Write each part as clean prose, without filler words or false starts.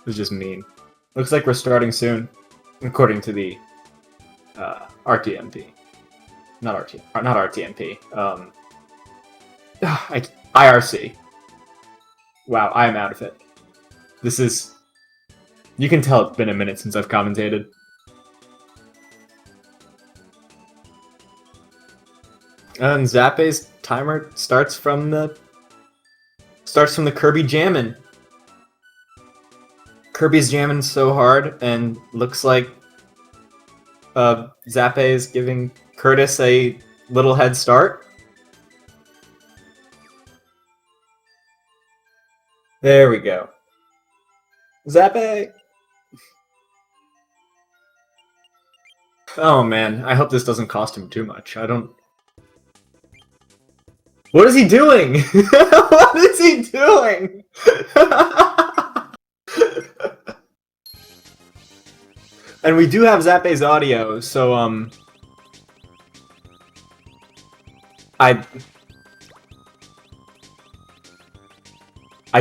was just mean. Looks like we're starting soon, according to the RTMP. Not RTMP. IRC. Wow, I am out of it. This is... You can tell it's been a minute since I've commentated. And Zappay's timer starts from the Kirby jamming. Kirby's jamming so hard, and looks like Zappay is giving Curtis a little head start. There we go. Zappay! Oh man, I hope this doesn't cost him too much. I don't... What is he doing? What is he doing? And we do have Zappay's audio, so I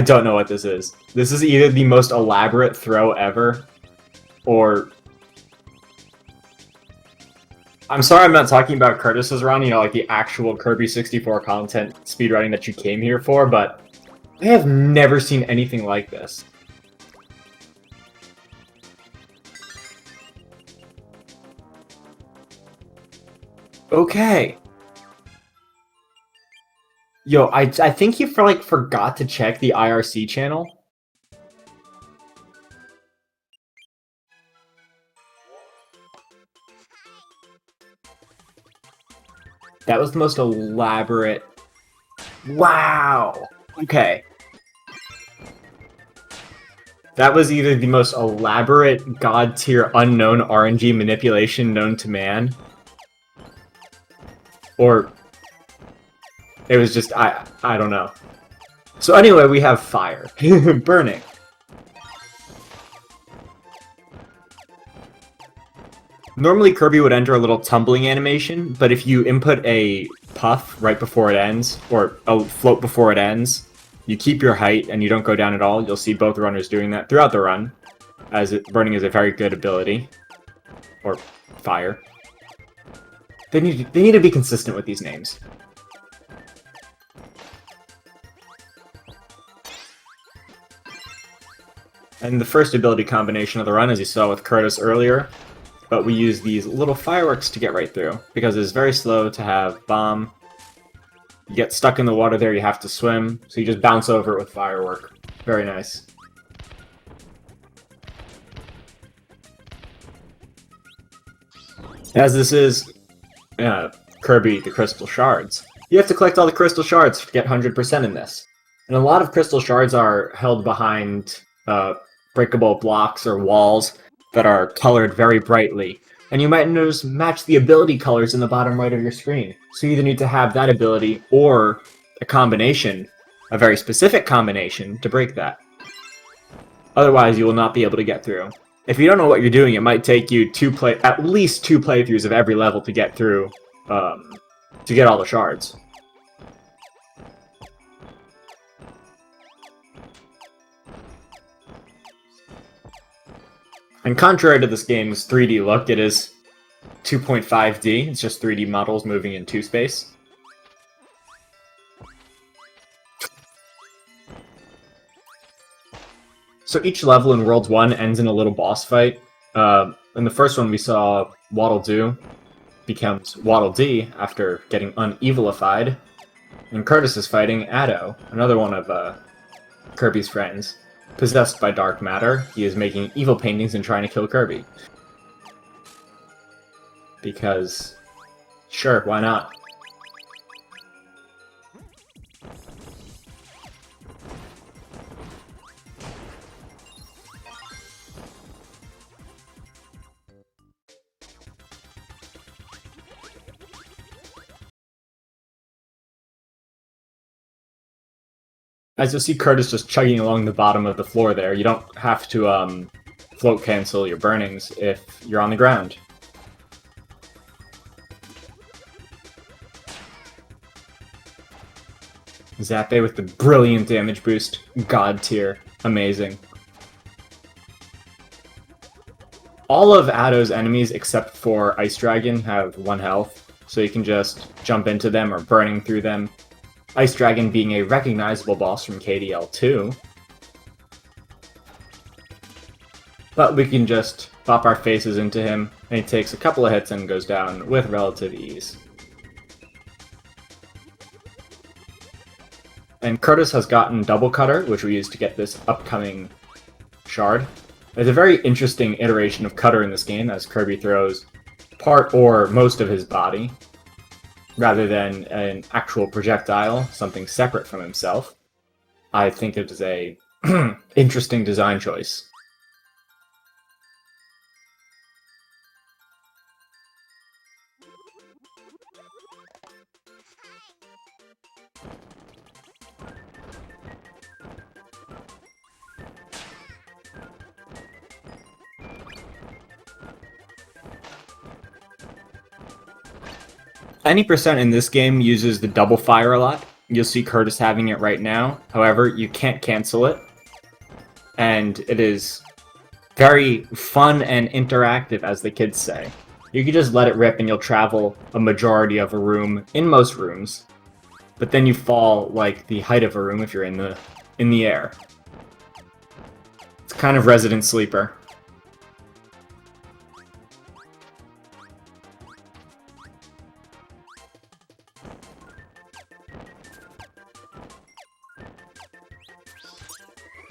don't know what this is. This is either the most elaborate throw ever, or... I'm sorry I'm not talking about Curtis's run, you know, like the actual Kirby 64 content speedrunning that you came here for, but I have never seen anything like this. Okay. Yo, I think he forgot to check the IRC channel. That was the most elaborate... Wow! Okay. That was either the most elaborate god-tier unknown RNG manipulation known to man, or it was just, I don't know. So anyway, we have fire. Burning. Normally Kirby would enter a little tumbling animation, but if you input a puff right before it ends, or a float before it ends, you keep your height and you don't go down at all. You'll see both runners doing that throughout the run, as burning is a very good ability. Or fire. They need to be consistent with these names. And the first ability combination of the run, as you saw with Curtis earlier, but we use these little fireworks to get right through, because it's very slow to have bomb. You get stuck in the water there, you have to swim, so you just bounce over it with firework. Very nice. As this is Kirby the Crystal Shards, you have to collect all the Crystal Shards to get 100% in this. And a lot of Crystal Shards are held behind breakable blocks or walls that are colored very brightly. And you might notice match the ability colors in the bottom right of your screen. So you either need to have that ability or a combination, a very specific combination, to break that. Otherwise, you will not be able to get through. If you don't know what you're doing, it might take you at least 2 playthroughs of every level to get through, to get all the shards. And contrary to this game's 3D look, it is 2.5D. It's just 3D models moving in 2 space. So each level in World 1 ends in a little boss fight. In the first one we saw Waddle Doo becomes Waddle Dee after getting unevilified. And Curtis is fighting Addo, another one of Kirby's friends. Possessed by dark matter, he is making evil paintings and trying to kill Kirby. Because, sure, why not? As you'll see Curtis just chugging along the bottom of the floor there, you don't have to float cancel your burnings if you're on the ground. Zappay with the brilliant damage boost. God tier. Amazing. All of Addo's enemies except for Ice Dragon have 1 health, so you can just jump into them or burning through them. Ice Dragon being a recognizable boss from KDL 2. But we can just pop our faces into him, and he takes a couple of hits and goes down with relative ease. And Curtis has gotten Double Cutter, which we use to get this upcoming shard. It's a very interesting iteration of Cutter in this game, as Kirby throws part or most of his body, rather than an actual projectile, something separate from himself. I think it is a interesting design choice. Any percent in this game uses the double fire a lot. You'll see Curtis having it right now. However, you can't cancel it. And it is very fun and interactive, as the kids say. You can just let it rip and you'll travel a majority of a room in most rooms. But then you fall like the height of a room if you're in the air. It's kind of Resident Sleeper.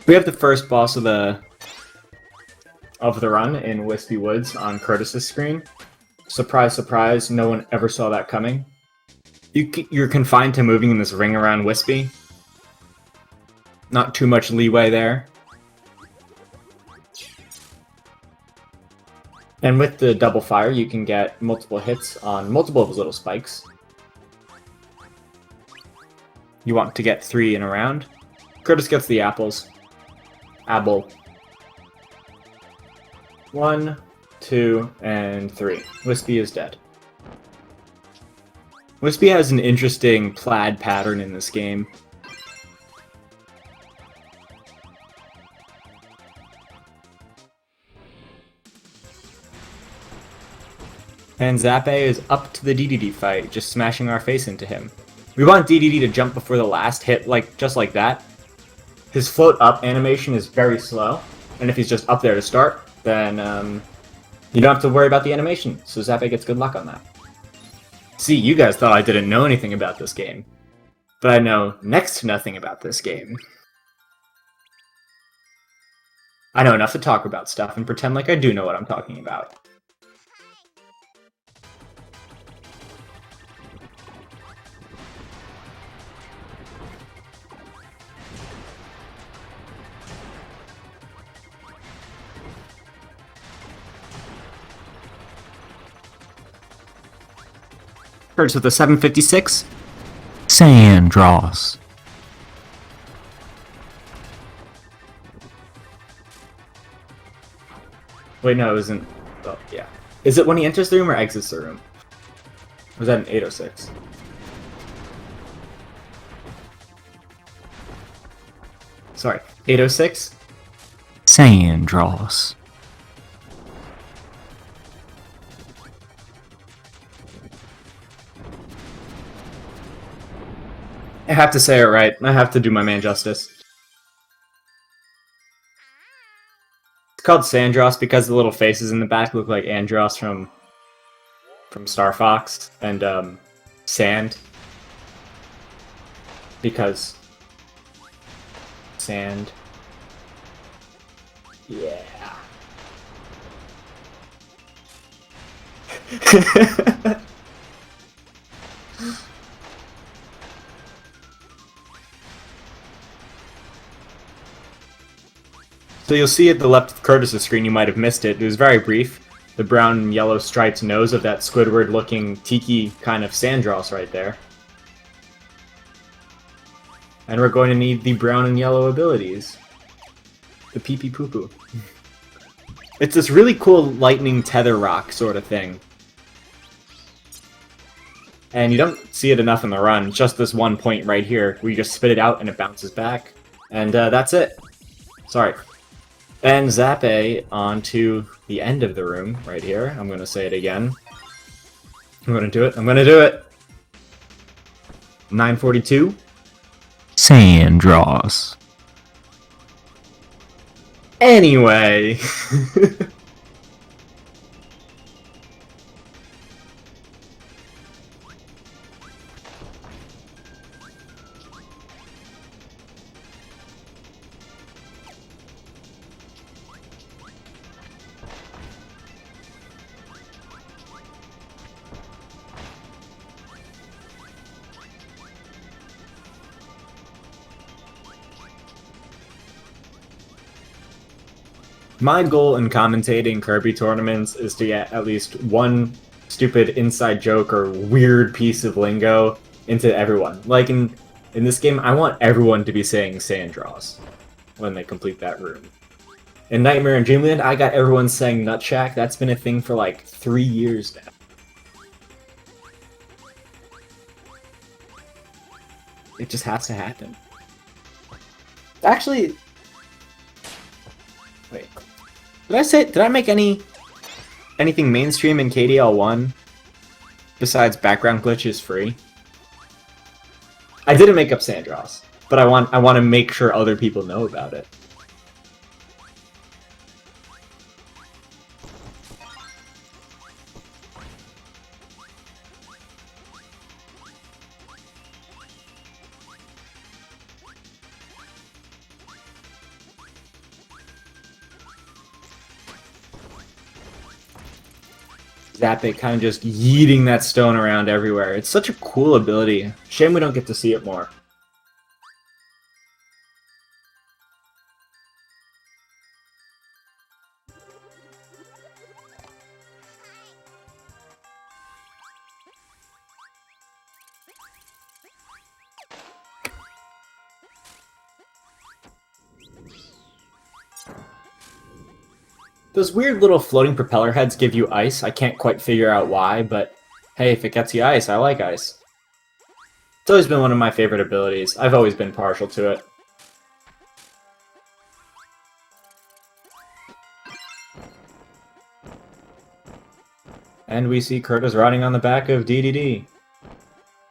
We have the first boss of the run in Wispy Woods on Curtis's screen. Surprise, surprise, no one ever saw that coming. You're confined to moving in this ring around Wispy. Not too much leeway there. And with the double fire, you can get multiple hits on multiple of those little spikes. You want to get 3 in a round. Curtis gets the apples. Apple. 1, 2, and 3. Wispy is dead. Wispy has an interesting plaid pattern in this game. And Zappay is up to the DDD fight, just smashing our face into him. We want DDD to jump before the last hit, just like that. His float up animation is very slow, and if he's just up there to start, then you don't have to worry about the animation, so Zappay gets good luck on that. See, you guys thought I didn't know anything about this game, but I know next to nothing about this game. I know enough to talk about stuff and pretend like I do know what I'm talking about. Curtis with a 756. Sandross. Wait, no, it isn't. Oh, yeah. Is it when he enters the room or exits the room? Or was that an 806? Sorry, 806? Sandross. I have to say it right. I have to do my man justice. It's called Sandross because the little faces in the back look like Andross from Star Fox, and Sand because sand. Yeah. So you'll see at the left of Curtis's screen, you might have missed it. It was very brief. The brown and yellow striped nose of that Squidward-looking tiki kind of Sandross right there. And we're going to need the brown and yellow abilities. The pee-pee poo-poo. It's this really cool lightning tether rock sort of thing. And you don't see it enough in the run. It's just this one point right here where you just spit it out and it bounces back. And that's it. Sorry. And Zappay onto the end of the room right here. I'm going to say it again. I'm going to do it. I'm going to do it. 942. Sandross. Anyway. My goal in commentating Kirby tournaments is to get at least one stupid inside joke or weird piece of lingo into everyone. Like in this game, I want everyone to be saying Sandross when they complete that room. In Nightmare and Dreamland, I got everyone saying Nutshack. That's been a thing for like 3 years now. It just has to happen. Actually, wait. Did I make anything mainstream in KDL1 besides background glitches free? I didn't make up Sandross, but I want to make sure other people know about it. Zappay kind of just yeeting that stone around everywhere. It's such a cool ability. Shame we don't get to see it more. Those weird little floating propeller heads give you ice. I can't quite figure out why, but hey, if it gets you ice, I like ice. It's always been one of my favorite abilities. I've always been partial to it. And we see Curtis riding on the back of DDD.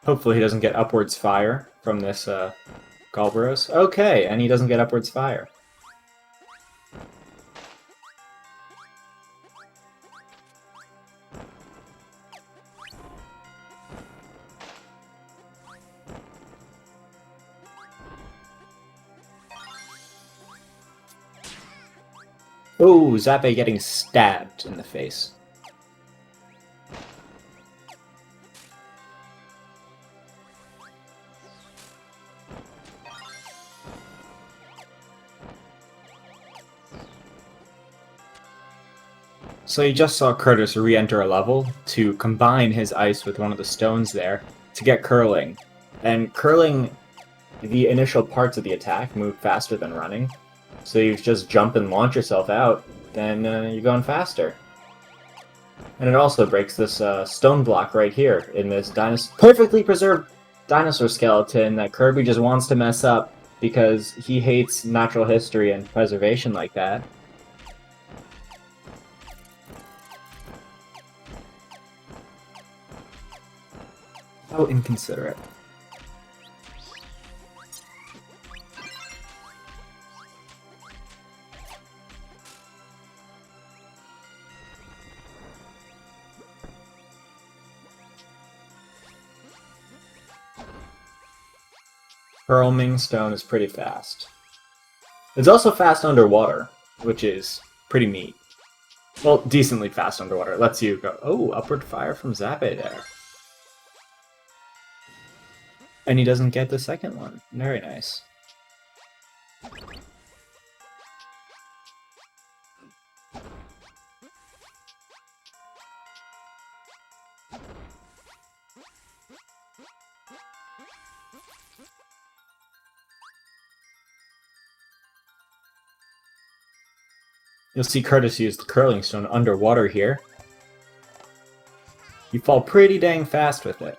Hopefully he doesn't get upwards fire from this Galbros. Okay, and he doesn't get upwards fire. Oh, Zappay getting stabbed in the face. So you just saw Curtis re-enter a level to combine his ice with one of the stones there to get curling. And curling, the initial parts of the attack move faster than running. So you just jump and launch yourself out, then you're going faster. And it also breaks this stone block right here in this perfectly preserved dinosaur skeleton that Kirby just wants to mess up because he hates natural history and preservation like that. How inconsiderate. Hurlming Stone is pretty fast. It's also fast underwater, which is pretty neat. Well, decently fast underwater. It lets you go, oh, upward fire from Zappay there. And he doesn't get the second one. Very nice. You'll see Curtis use the curling stone underwater here. You fall pretty dang fast with it.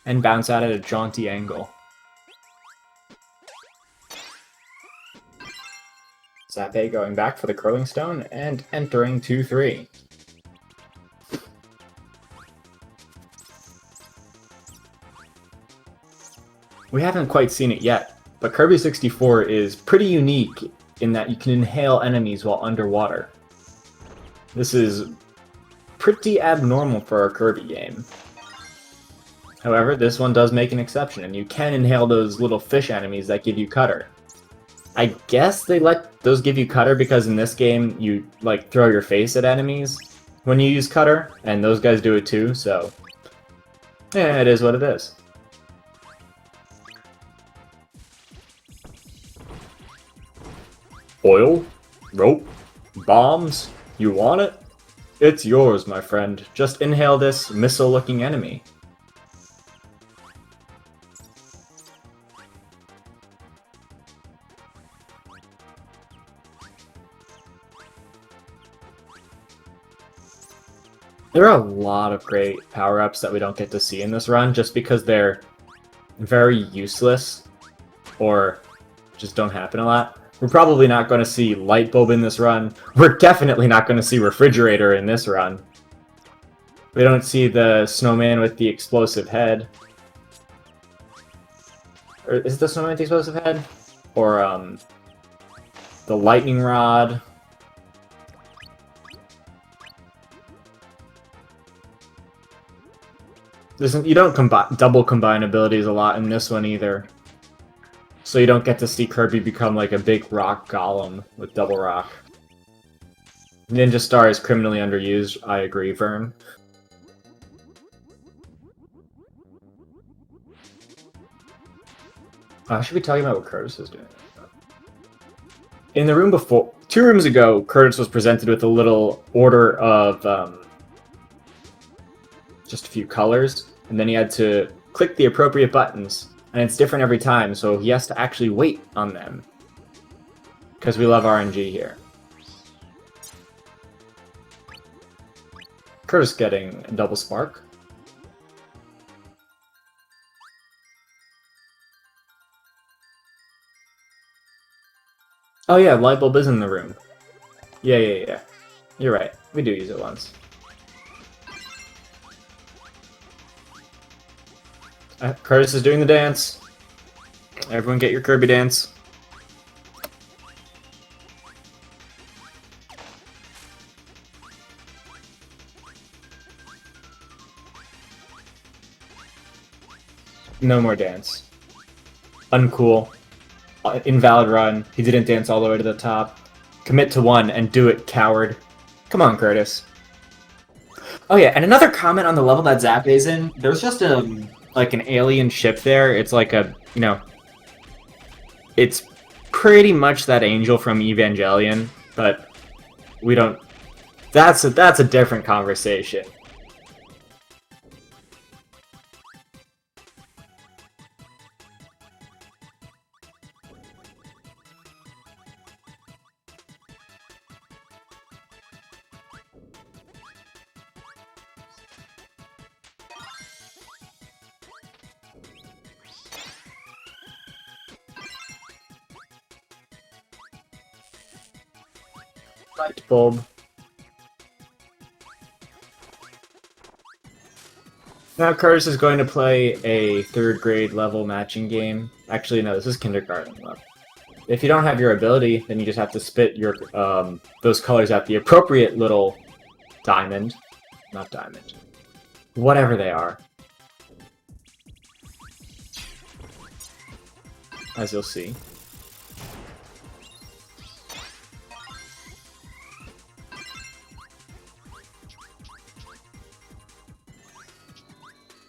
And bounce out at a jaunty angle. Zappay going back for the curling stone and entering 2-3. We haven't quite seen it yet, but Kirby 64 is pretty unique in that you can inhale enemies while underwater. This is pretty abnormal for a Kirby game. However, this one does make an exception, and you can inhale those little fish enemies that give you cutter. I guess they let those give you cutter because in this game you like throw your face at enemies when you use cutter, and those guys do it too, so yeah, it is what it is. Oil? Rope? Bombs? You want it? It's yours, my friend. Just inhale this missile-looking enemy. There are a lot of great power-ups that we don't get to see in this run just because they're very useless or just don't happen a lot. We're probably not going to see Light Bulb in this run. We're definitely not going to see Refrigerator in this run. We don't see the snowman with the explosive head. Or is it the snowman with the explosive head? Or the lightning rod. You don't double combine abilities a lot in this one either. So you don't get to see Kirby become like a big rock golem with double rock. Ninja Star is criminally underused, I agree, Vern. I should be talking about what Curtis is doing. In the room before, 2 rooms ago, Curtis was presented with a little order of just a few colors, and then he had to click the appropriate buttons. And it's different every time, so he has to actually wait on them. Because we love RNG here. Curtis getting a double spark. Oh yeah, light bulb is in the room. Yeah. You're right. We do use it once. Curtis is doing the dance. Everyone get your Kirby dance. No more dance. Uncool. Invalid run. He didn't dance all the way to the top. Commit to 1 and do it, coward. Come on, Curtis. Oh yeah, and another comment on the level that Zappay's in. There's just like an alien ship there. It's like a, you know, it's pretty much that angel from Evangelion, but we don't, that's a different conversation. Light bulb. Now Curtis is going to play a 3rd grade level matching game. Actually, no, this is kindergarten level. If you don't have your ability, then you just have to spit your those colors at the appropriate little diamond. Not diamond. Whatever they are. As you'll see.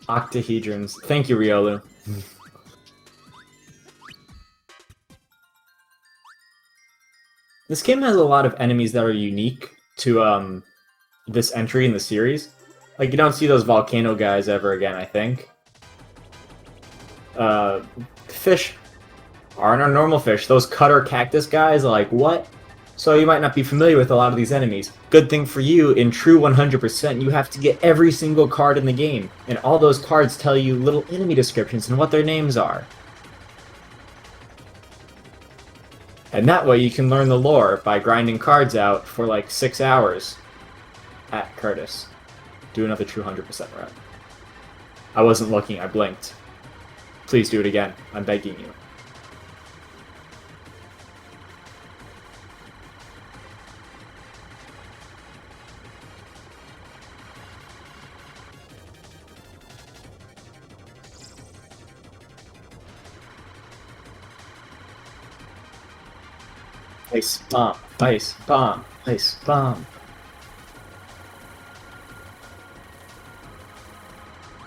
Octahedrons. Thank you, Riolu. This game has a lot of enemies that are unique to this entry in the series. Like, you don't see those volcano guys ever again, I think. Fish aren't our normal fish. Those cutter cactus guys, like, what? So you might not be familiar with a lot of these enemies. Good thing for you, in true 100%, you have to get every single card in the game. And all those cards tell you little enemy descriptions and what their names are. And that way you can learn the lore by grinding cards out for like 6 hours at Curtis. Do another 200% rep. I wasn't looking, I blinked. Please do it again. I'm begging you. Ice bomb, ice bomb, ice bomb.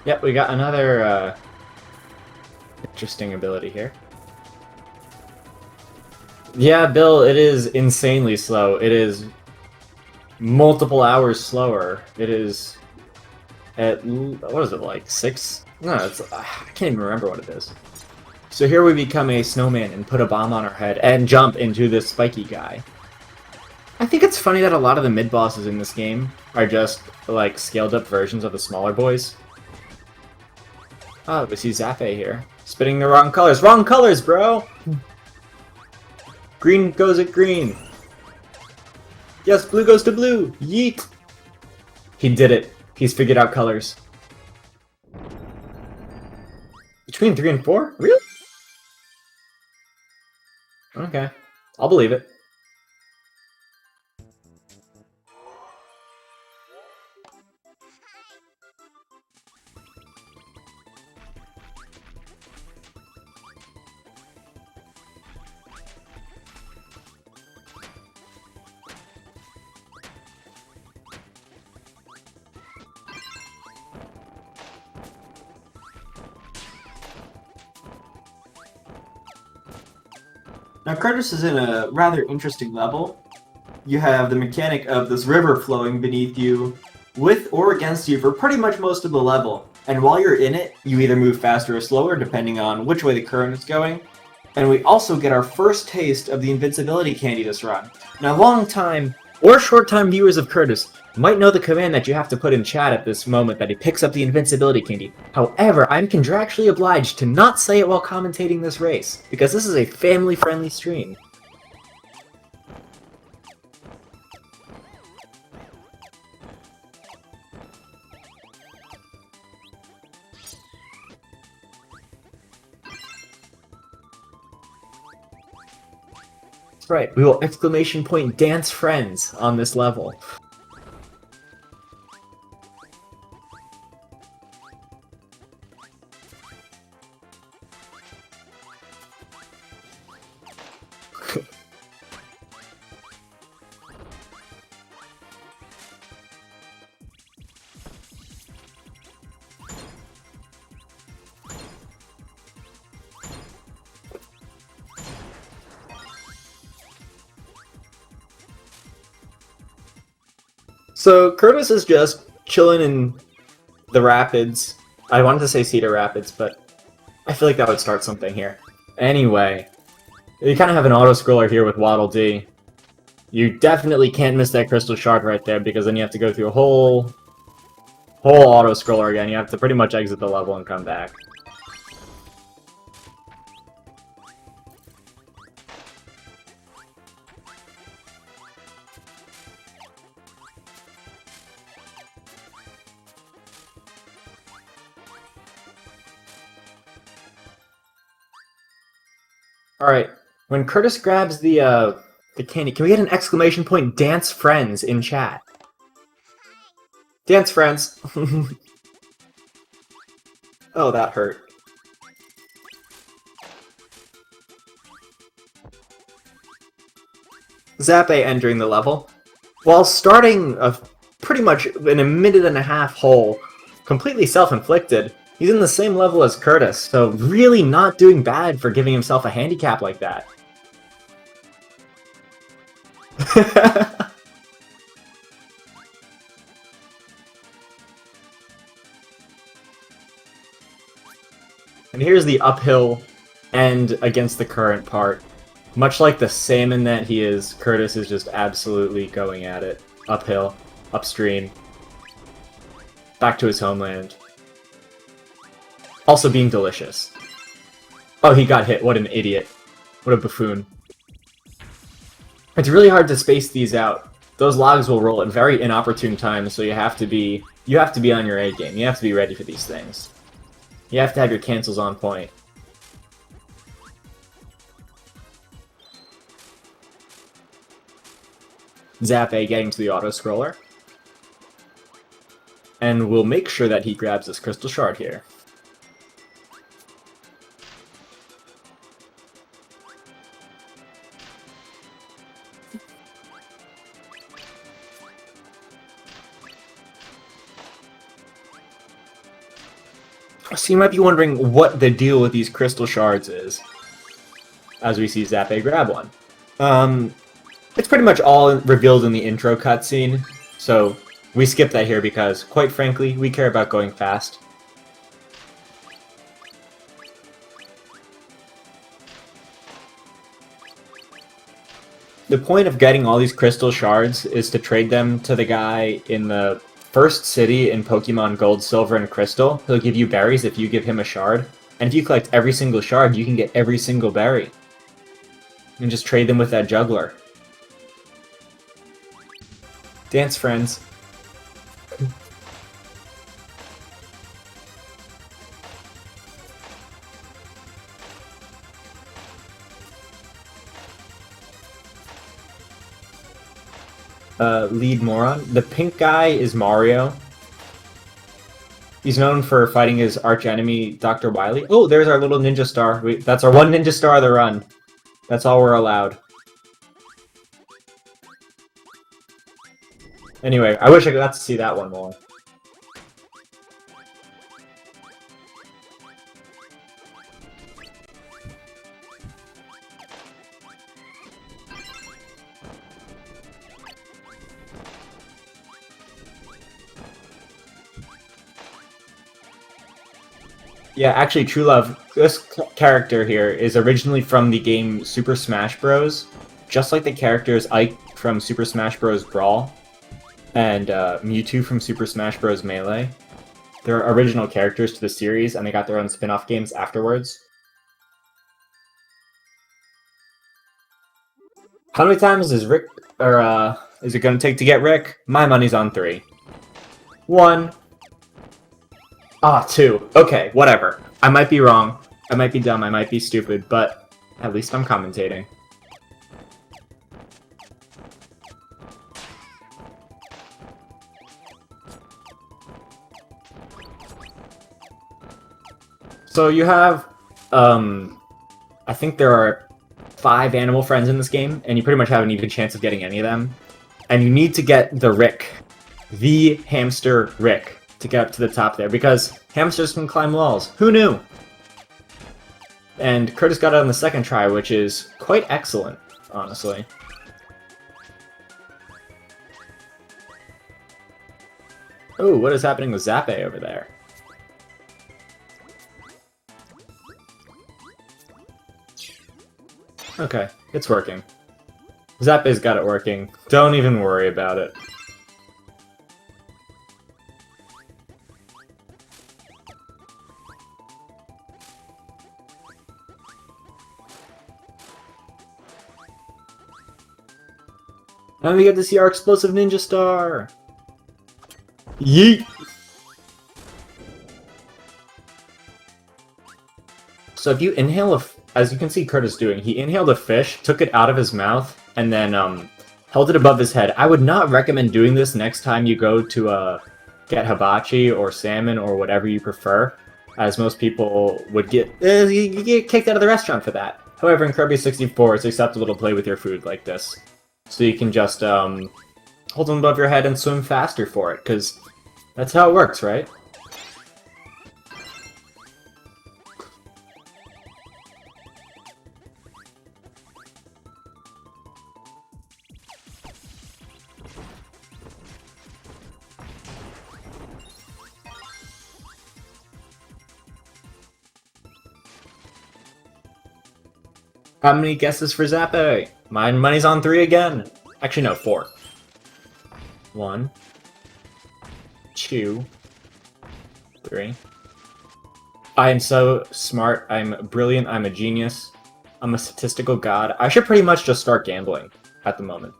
Yep, we got another interesting ability here. Yeah, Bill, it is insanely slow. It is multiple hours slower. It is at, what is it, like 6? No, it's, I can't even remember what it is. So here we become a snowman and put a bomb on our head and jump into this spiky guy. I think it's funny that a lot of the mid-bosses in this game are just, like, scaled-up versions of the smaller boys. Oh, we see Zappay here. Spitting the wrong colors. Wrong colors, bro! Green goes at green. Yes, blue goes to blue. Yeet! He did it. He's figured out colors. Between 3 and 4? Really? Okay. I'll believe it. Now, Curtis is in a rather interesting level. You have the mechanic of this river flowing beneath you, with or against you for pretty much most of the level. And while you're in it, you either move faster or slower, depending on which way the current is going. And we also get our first taste of the invincibility candy this run. Now, long-time or short-time viewers of Curtis might know the command that you have to put in chat at this moment that he picks up the invincibility candy. However, I'm contractually obliged to not say it while commentating this race, because this is a family-friendly stream. That's right, we will exclamation point dance friends on this level. So Curtis is just chilling in the rapids. I wanted to say Cedar Rapids, but I feel like that would start something here. Anyway, you kind of have an auto-scroller here with Waddle Dee. You definitely can't miss that crystal shard right there, because then you have to go through a whole auto-scroller again. You have to pretty much exit the level and come back. Alright, when Curtis grabs the candy, can we get an exclamation point dance friends in chat? Dance friends! Oh, that hurt. Zappay entering the level. While starting pretty much in a minute and a half hole, completely self-inflicted, he's in the same level as Curtis, so really not doing bad for giving himself a handicap like that. And here's the uphill end against the current part. Much like the salmon that he is, Curtis is just absolutely going at it. Uphill, upstream, back to his homeland. Also being delicious. Oh, he got hit. What an idiot. What a buffoon. It's really hard to space these out. Those logs will roll at very inopportune times, so you have to be on your A game. You have to be ready for these things. You have to have your cancels on point. Zappay getting to the auto-scroller. And we'll make sure that he grabs this crystal shard here. So you might be wondering what the deal with these crystal shards is, as we see Zappay grab one. It's pretty much all revealed in the intro cutscene, so we skip that here because, quite frankly, we care about going fast. The point of getting all these crystal shards is to trade them to the guy in the first city in Pokemon Gold, Silver, and Crystal. He'll give you berries if you give him a shard. And if you collect every single shard, you can get every single berry. And just trade them with that juggler. Dance, friends. Lead moron. The pink guy is Mario. He's known for fighting his archenemy, Dr. Wily. Oh, there's our little ninja star. That's our one ninja star of the run. That's all we're allowed. Anyway, I wish I got to see that one more. Yeah, actually, True Love, this character here is originally from the game Super Smash Bros. Just like the characters Ike from Super Smash Bros. Brawl and Mewtwo from Super Smash Bros. Melee. They're original characters to the series, and they got their own spin-off games afterwards. How many times is Rick, or is it gonna take to get Rick? My money's on 3. 1. Ah, 2. Okay, whatever. I might be wrong. I might be dumb. I might be stupid, but at least I'm commentating. So you have, I think there are 5 animal friends in this game, and you pretty much have an even chance of getting any of them. And you need to get the Rick. The hamster Rick. To get up to the top there, because hamsters can climb walls. Who knew? And Curtis got it on the second try, which is quite excellent, honestly. Oh, what is happening with Zappay over there? Okay, it's working. Zappay's got it working. Don't even worry about it. And we get to see our explosive ninja star! Yeet! So if you inhale as you can see Curtis doing, he inhaled a fish, took it out of his mouth, and then held it above his head. I would not recommend doing this next time you go to get hibachi or salmon or whatever you prefer, as most people would get you get kicked out of the restaurant for that. However, in Kirby 64, it's acceptable to play with your food like this. So you can just hold them above your head and swim faster for it, because that's how it works, right? How many guesses for Zappay? My money's on 3 again. Actually, no, 4. 1, 2, 3. I am so smart. I'm brilliant. I'm a genius. I'm a statistical god. I should pretty much just start gambling. at the moment.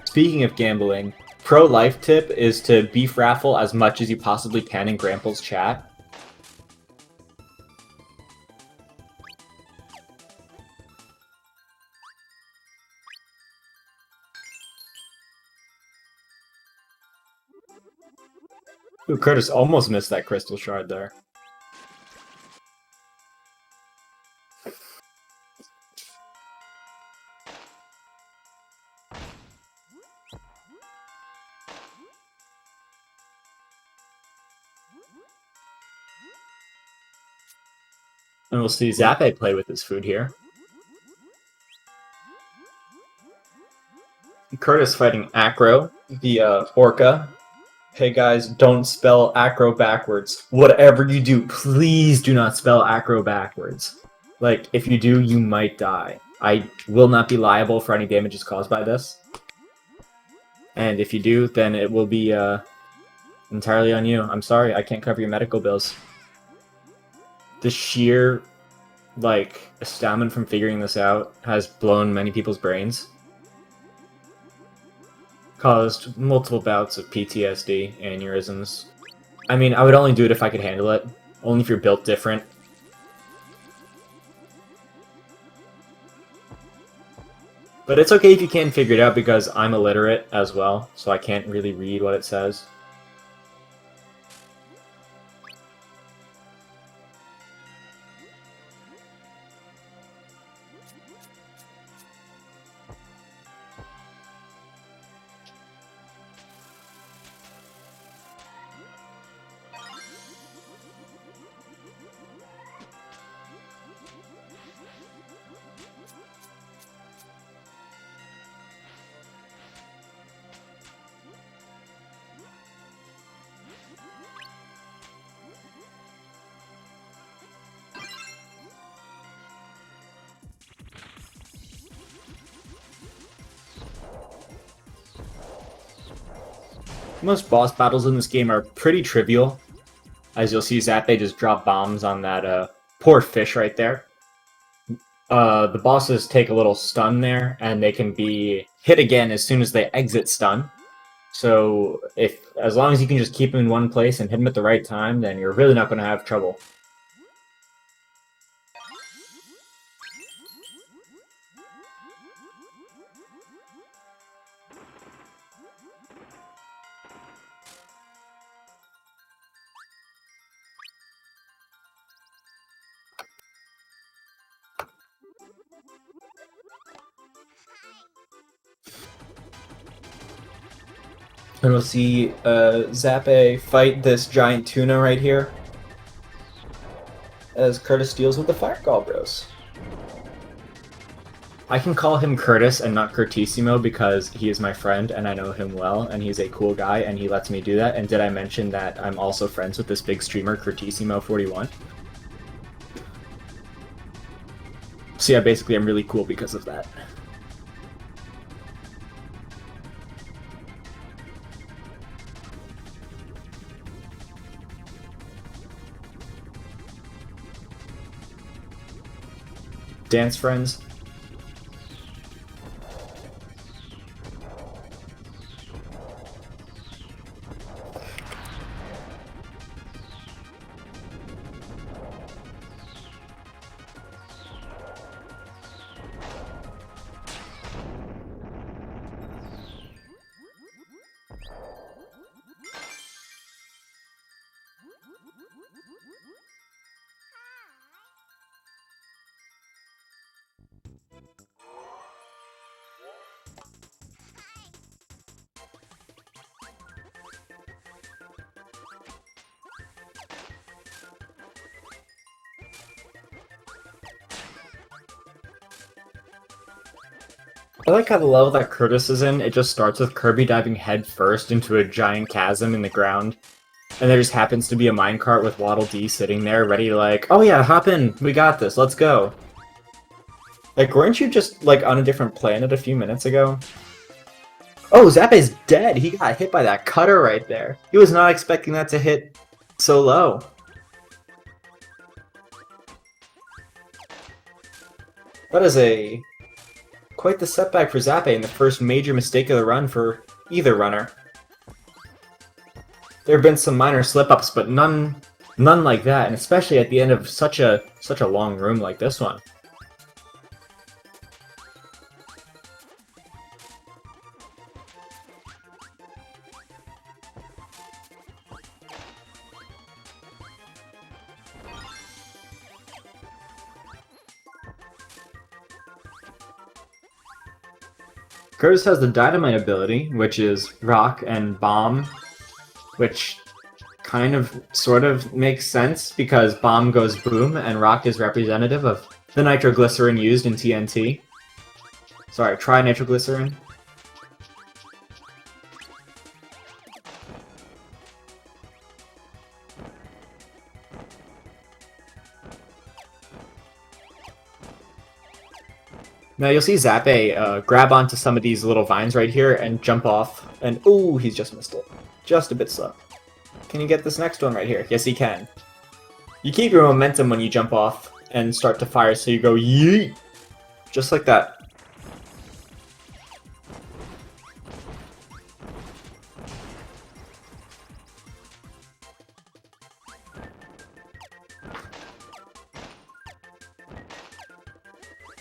Speaking of gambling, pro life tip is to beef raffle as much as you possibly can in Grample's chat. Ooh, Curtis almost missed that crystal shard there. And we'll see Zappay play with his food here. Curtis fighting Acro, the Orca. Hey guys, don't spell Acro backwards. Whatever you do, please do not spell Acro backwards. Like, if you do, you might die. I will not be liable for any damages caused by this. And if you do, then it will be entirely on you. I'm sorry, I can't cover your medical bills. The sheer, like, astoundment from figuring this out has blown many people's brains. Caused multiple bouts of PTSD, aneurysms. I mean, I would only do it if I could handle it. Only if you're built different. But it's okay if you can't figure it out because I'm illiterate as well, so I can't really read what it says. Most boss battles in this game are pretty trivial. As you'll see, Zappay just drop bombs on that poor fish right there. The bosses take a little stun there, and they can be hit again as soon as they exit stun. So as long as you can just keep them in one place and hit them at the right time, then you're really not going to have trouble. And we'll see Zappay fight this giant tuna right here as Curtis deals with the Fire Bros. I can call him Curtis and not Curtissimo because he is my friend and I know him well and he's a cool guy and he lets me do that. And did I mention that I'm also friends with this big streamer, Curtissimo41? So yeah, basically I'm really cool because of that. Dance friends. I like how the level that Curtis is in, it just starts with Kirby diving head first into a giant chasm in the ground. And there just happens to be a minecart with Waddle Dee sitting there, ready to like, oh yeah, hop in, we got this, let's go. Like, weren't you just, like, on a different planet a few minutes ago? Oh, Zappay's dead! He got hit by that cutter right there. He was not expecting that to hit so low. That is quite the setback for Zappay and the first major mistake of the run for either runner. There have been some minor slip-ups, but none like that, and especially at the end of such a long room like this one. Curtis has the Dynamite ability, which is Rock and Bomb, which kind of, sort of makes sense because Bomb goes boom and Rock is representative of the nitroglycerin used in TNT. Sorry, tri-nitroglycerin. Now you'll see Zappay grab onto some of these little vines right here and jump off, and ooh, he's just missed it. Just a bit slow. Can you get this next one right here? Yes, he can. You keep your momentum when you jump off and start to fire, so you go yeet! Just like that.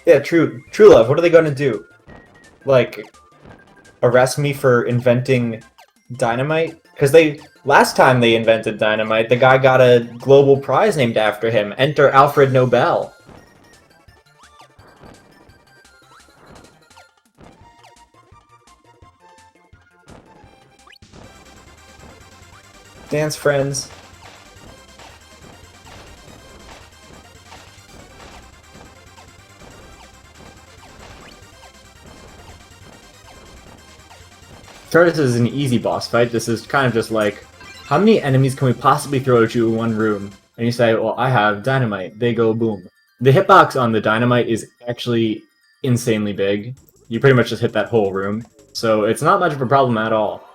Yeah, True Love, what are they gonna do? Like, arrest me for inventing dynamite? Because last time they invented dynamite, the guy got a global prize named after him. Enter Alfred Nobel. Dance friends. Curtis is an easy boss fight. This is kind of just like, how many enemies can we possibly throw at you in one room? And you say, well, I have dynamite. They go boom. The hitbox on the dynamite is actually insanely big. You pretty much just hit that whole room. So it's not much of a problem at all.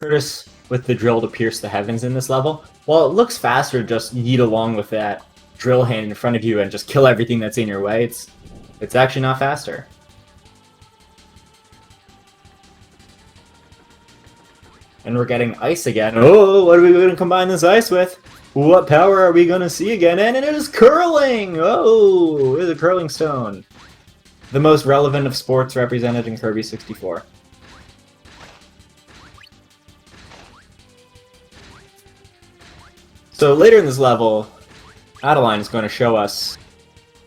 Curtis with the drill to pierce the heavens in this level. While it looks faster, just yeet along with that drill hand in front of you and just kill everything that's in your way. It's actually not faster. And we're getting ice again. Oh, what are we going to combine this ice with? What power are we going to see again? And it is curling! Oh, it is a curling stone. The most relevant of sports represented in Kirby 64. So later in this level, Adeline is going to show us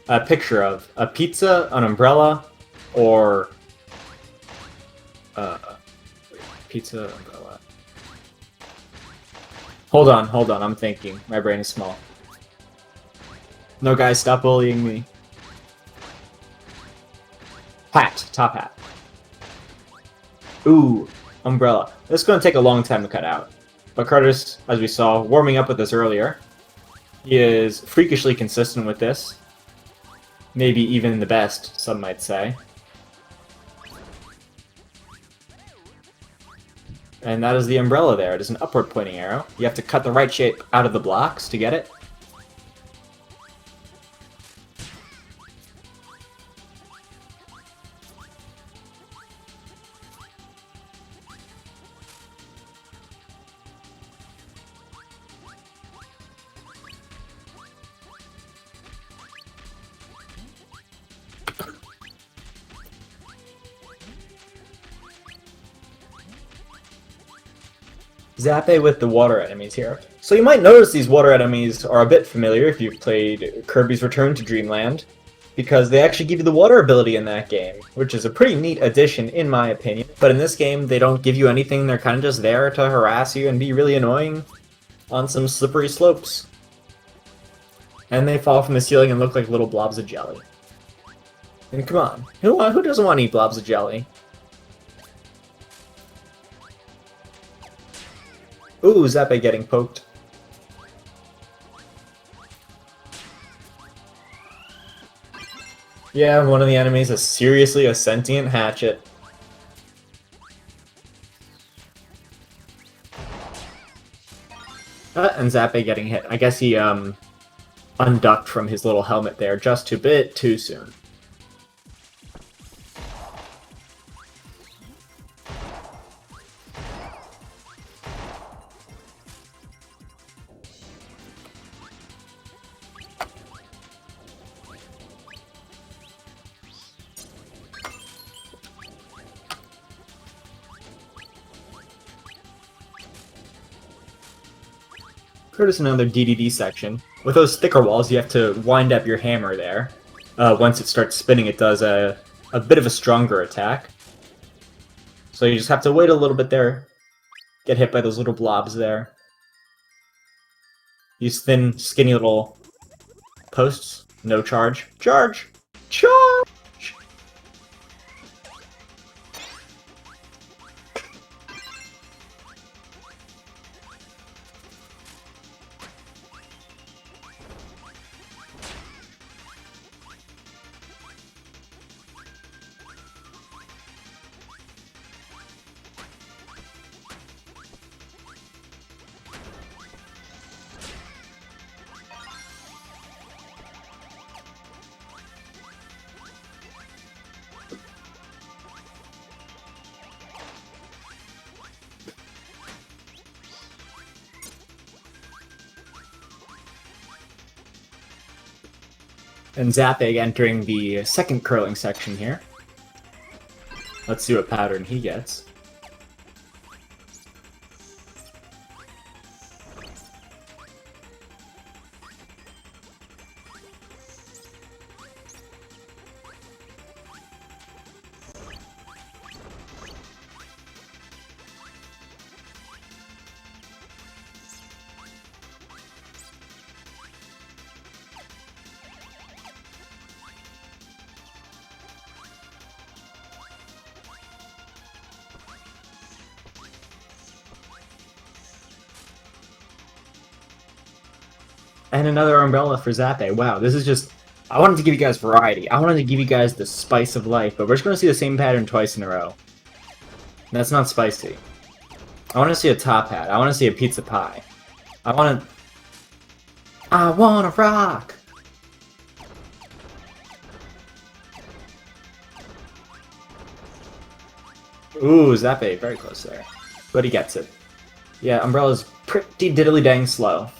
a picture of a pizza, an umbrella, or pizza, umbrella. Hold on, I'm thinking. My brain is small. No, guys, stop bullying me. Hat, top hat. Ooh, umbrella. This is going to take a long time to cut out. But Curtis, as we saw, warming up with this earlier, he is freakishly consistent with this. Maybe even the best, some might say. And that is the umbrella there. It is an upward pointing arrow. You have to cut the right shape out of the blocks to get it. Zappay with the water enemies here. So you might notice these water enemies are a bit familiar if you've played Kirby's Return to Dreamland, because they actually give you the water ability in that game, which is a pretty neat addition in my opinion. But in this game, they don't give you anything, they're kind of just there to harass you and be really annoying on some slippery slopes. And they fall from the ceiling and look like little blobs of jelly. And come on, who doesn't want to eat blobs of jelly? Ooh, Zappay getting poked. Yeah, one of the enemies is seriously a sentient hatchet. And Zappay getting hit. I guess he unducked from his little helmet there just a bit too soon. Curtis, another DDD section. With those thicker walls, you have to wind up your hammer there. Once it starts spinning, it does a bit of a stronger attack. So you just have to wait a little bit there. Get hit by those little blobs there. These thin, skinny little posts. No charge. Charge! Charge! And Zappay entering the second curling section here. Let's see what pattern he gets. And another umbrella for Zappay. Wow, this is just... I wanted to give you guys variety. I wanted to give you guys the spice of life, but we're just going to see the same pattern twice in a row. That's not spicy. I want to see a top hat. I want to see a pizza pie. I want to rock! Ooh, Zappay, very close there. But he gets it. Yeah, umbrella's pretty diddly dang slow.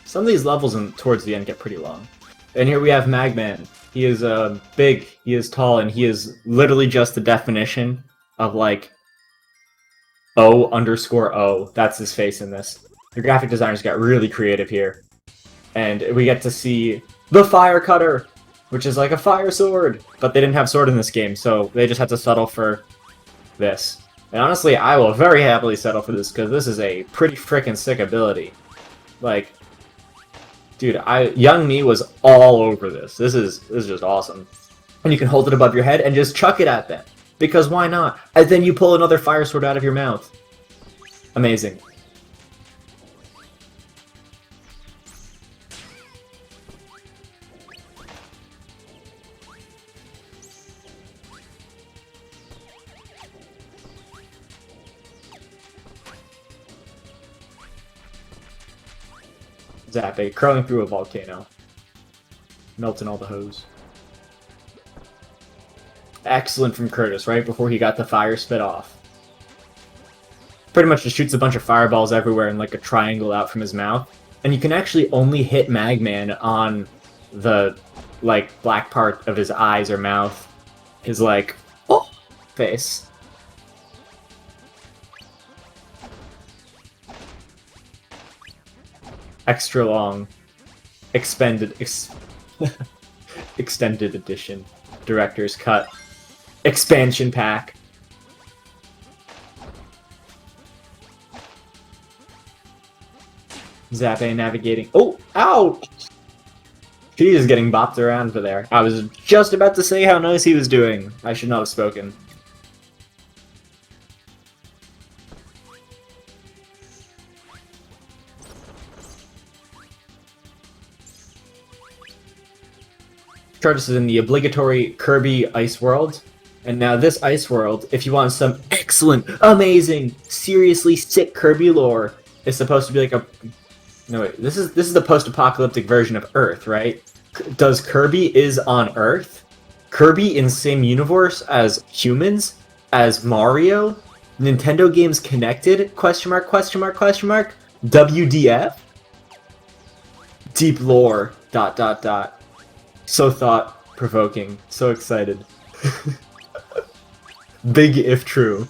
Some of these levels towards the end get pretty long. And here we have Magman. He is big, he is tall, and he is literally just the definition of, like, O_O. That's his face in this. The graphic designers got really creative here. And we get to see the Fire Cutter, which is like a fire sword. But they didn't have sword in this game, so they just had to settle for this. And honestly, I will very happily settle for this, because this is a pretty frickin' sick ability. Like... Dude, young me was all over this. This is just awesome. And you can hold it above your head and just chuck it at them. Because why not? And then you pull another fire sword out of your mouth. Amazing. Zappay curling through a volcano. Melting all the hose. Excellent from Curtis, right before he got the fire spit off. Pretty much just shoots a bunch of fireballs everywhere in like a triangle out from his mouth. And you can actually only hit Magman on the like black part of his eyes or mouth. His like face. Extra long. Extended edition. Director's cut. Expansion pack. Zappay navigating. Oh! Ow! He is getting bopped around for there. I was just about to say how nice he was doing. I should not have spoken. Curtis is in the obligatory Kirby Ice World. And now this Ice World, if you want some excellent, amazing, seriously sick Kirby lore, is supposed to be like a... No, wait, this is the post-apocalyptic version of Earth, right? Does Kirby is on Earth? Kirby in same universe as humans? As Mario? Nintendo games connected? Question mark, question mark, question mark? WDF? Deep lore, ... So thought-provoking. So excited. Big if true.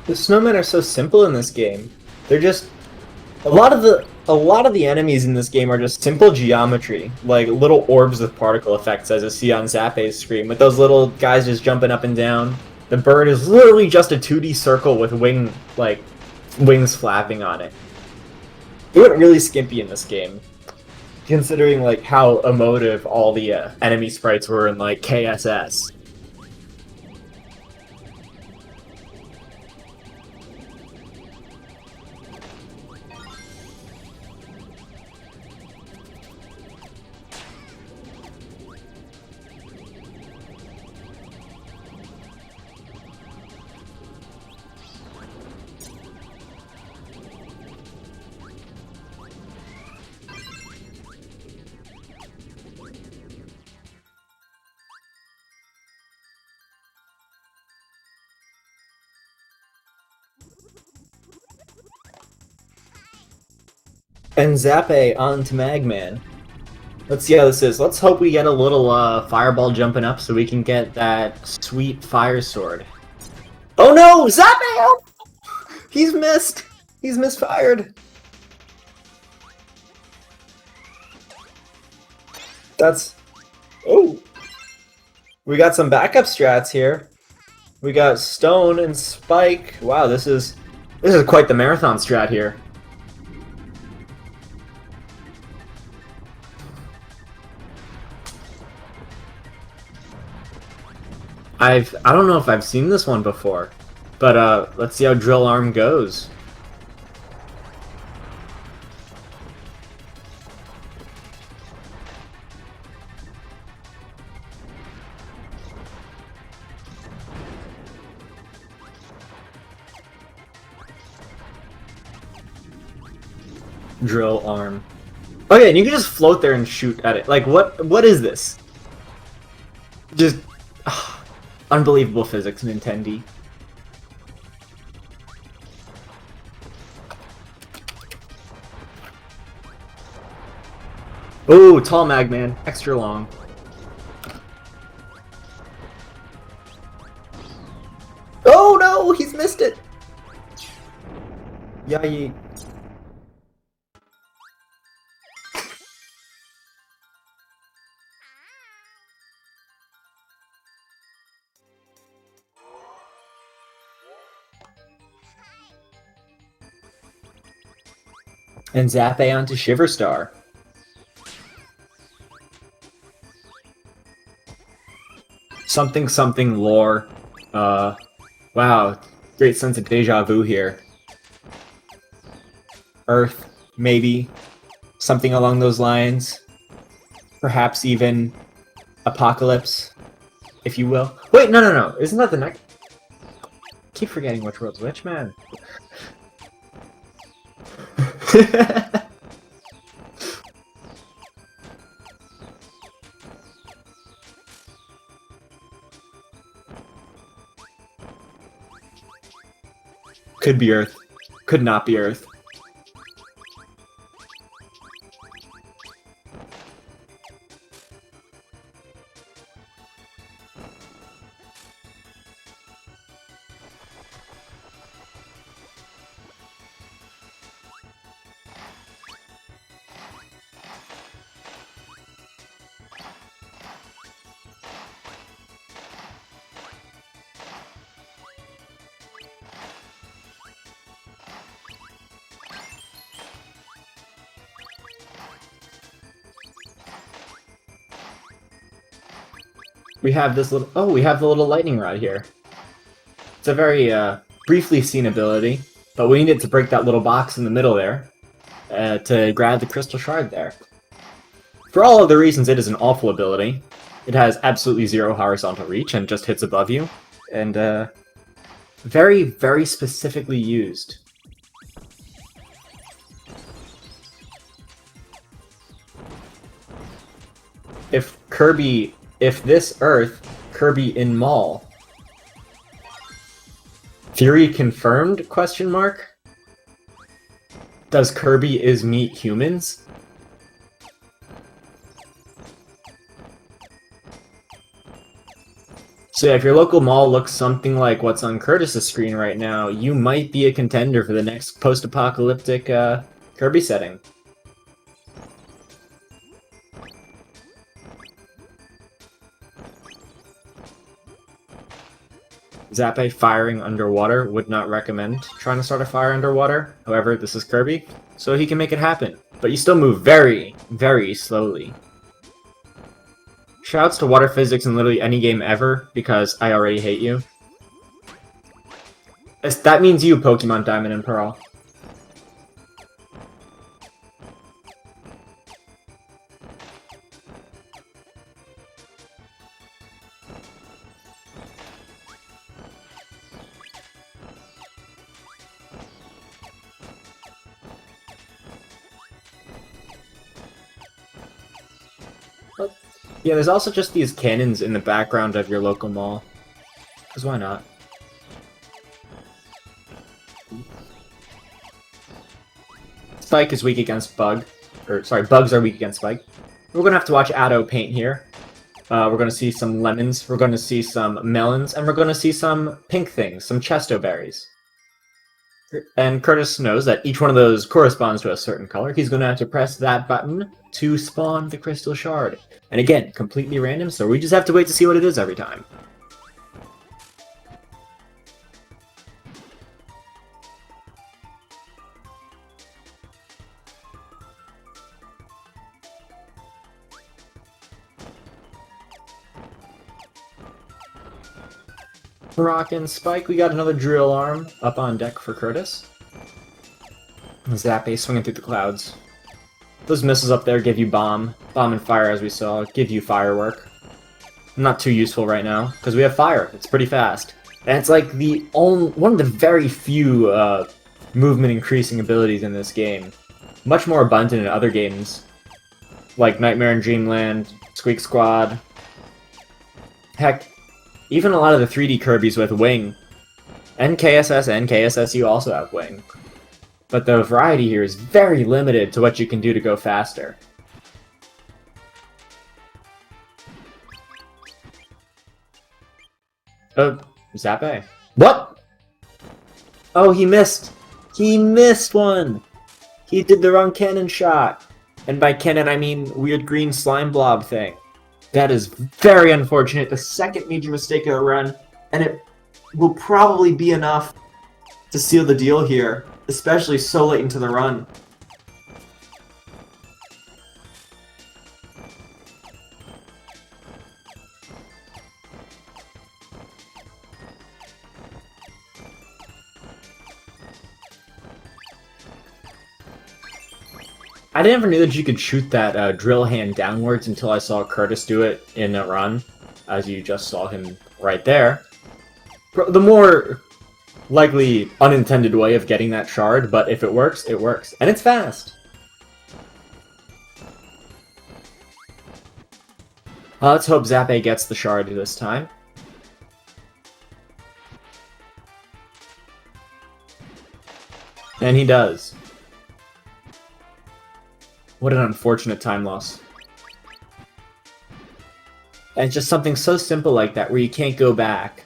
The snowmen are so simple in this game. They're just a lot of the enemies in this game are just simple geometry, like little orbs with particle effects, as you see on Zappay's screen, with those little guys just jumping up and down. The bird is literally just a 2D circle with wings flapping on it. It went really skimpy in this game, considering like how emotive all the enemy sprites were in like KSS. And Zappay on to Magman. Let's see how this is. Let's hope we get a little fireball jumping up so we can get that sweet fire sword. Oh no! Zappay! Help! He's missed! He's misfired! That's... Oh! We got some backup strats here. We got Stone and Spike. Wow, this is quite the marathon strat here. I don't know if I've seen this one before, but let's see how Drill Arm goes. Drill Arm. Oh yeah, and you can just float there and shoot at it. Like, what is this? Just... unbelievable physics, Nintendo. Oh, tall Magman. Extra long. Oh no, he's missed it! Yay. And Zappay onto Shiverstar. something something lore. Wow, great sense of deja vu here. Earth, maybe. Something along those lines. Perhaps even Apocalypse, if you will. Wait, no. Isn't that the next? Keep forgetting which world's which, man. Could be Earth. Could not be Earth. We have this little... Oh, we have the little lightning rod here. It's a very, briefly seen ability, but we need it to break that little box in the middle there, to grab the crystal shard there. For all other reasons, it is an awful ability. It has absolutely zero horizontal reach and just hits above you, and, very, very specifically used. If this Earth, Kirby in Mall. Theory confirmed, question mark? Does Kirby is meet humans? So yeah, if your local mall looks something like what's on Curtis' screen right now, you might be a contender for the next post-apocalyptic Kirby setting. Zappay firing underwater, would not recommend trying to start a fire underwater. However, this is Kirby, so he can make it happen. But you still move very, very slowly. Shouts to water physics in literally any game ever, because I already hate you. That means you, Pokemon Diamond and Pearl. Yeah, there's also just these cannons in the background of your local mall. Because why not? Spike is weak against Bug. Or, sorry, Bugs are weak against Spike. We're going to have to watch Addo paint here. We're going to see some lemons, we're going to see some melons, and we're going to see some pink things, some chesto berries. And Curtis knows that each one of those corresponds to a certain color. He's going to have to press that button to spawn the crystal shard. And again, completely random, so we just have to wait to see what it is every time. Rock and Spike, we got another drill arm up on deck for Curtis. Zappay swinging through the clouds. Those missiles up there give you bomb. Bomb and fire, as we saw, give you firework. Not too useful right now, because we have fire. It's pretty fast. And it's like one of the very few movement increasing abilities in this game. Much more abundant in other games, like Nightmare in Dreamland, Squeak Squad. Heck, even a lot of the 3D Kirbys with Wing. And KSS and KSSU also have Wing. But the variety here is very limited to what you can do to go faster. Oh, Zappay. What? Oh, he missed! He missed one! He did the wrong cannon shot! And by cannon, I mean weird green slime blob thing. That is very unfortunate. The second major mistake of the run, and it will probably be enough to seal the deal here, especially so late into the run. I never knew that you could shoot that drill hand downwards until I saw Curtis do it in a run, as you just saw him right there. The more likely unintended way of getting that shard, but if it works, it works. And it's fast! Let's hope Zappay gets the shard this time. And he does. What an unfortunate time loss. And it's just something so simple like that where you can't go back.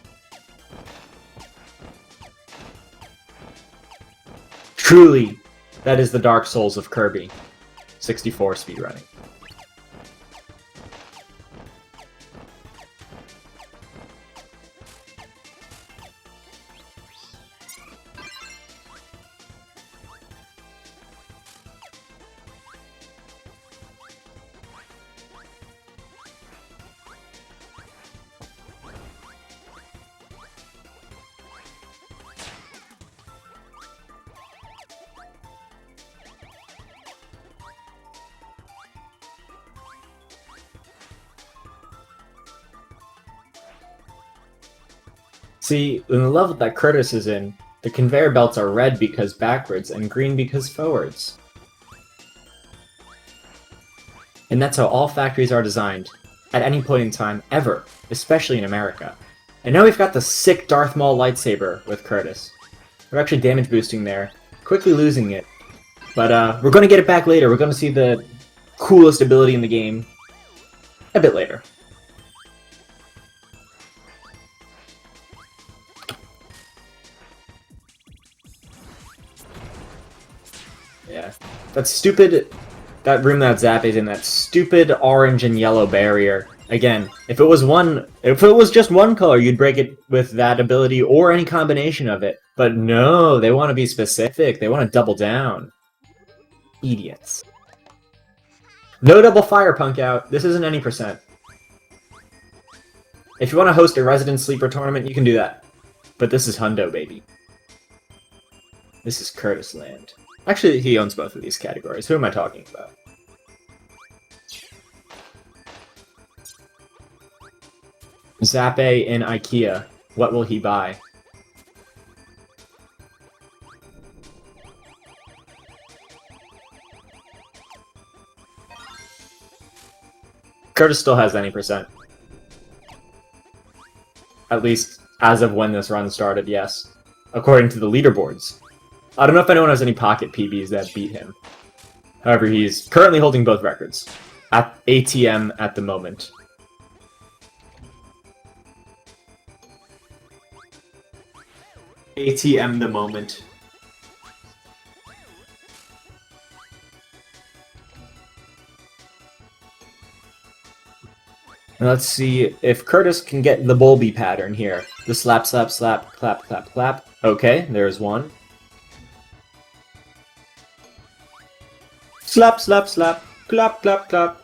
Truly, that is the Dark Souls of Kirby. 64 speedrunning. See, in the level that Curtis is in, the conveyor belts are red because backwards and green because forwards. And that's how all factories are designed, at any point in time, ever, especially in America. And now we've got the sick Darth Maul lightsaber with Curtis. We're actually damage boosting there, quickly losing it. But we're going to get it back later. We're going to see the coolest ability in the game a bit later. Yeah. That room that Zappay's in, that stupid orange and yellow barrier. Again, if it was just one color, you'd break it with that ability or any combination of it. But no, they want to be specific. They want to double down. Idiots. No double fire punk out. This isn't any percent. If you want to host a resident sleeper tournament, you can do that. But this is Hundo, baby. This is Curtis land. Actually, he owns both of these categories. Who am I talking about? Zappay in IKEA. What will he buy? Curtis still has any percent. At least as of when this run started, yes. According to the leaderboards. I don't know if anyone has any pocket PBs that beat him. However, he's currently holding both records. At ATM at the moment. ATM the moment. And let's see if Curtis can get the Bulby pattern here. The slap, slap, slap, clap, clap, clap. Okay, there's one. Slap, slap, slap, clap, clap, clap.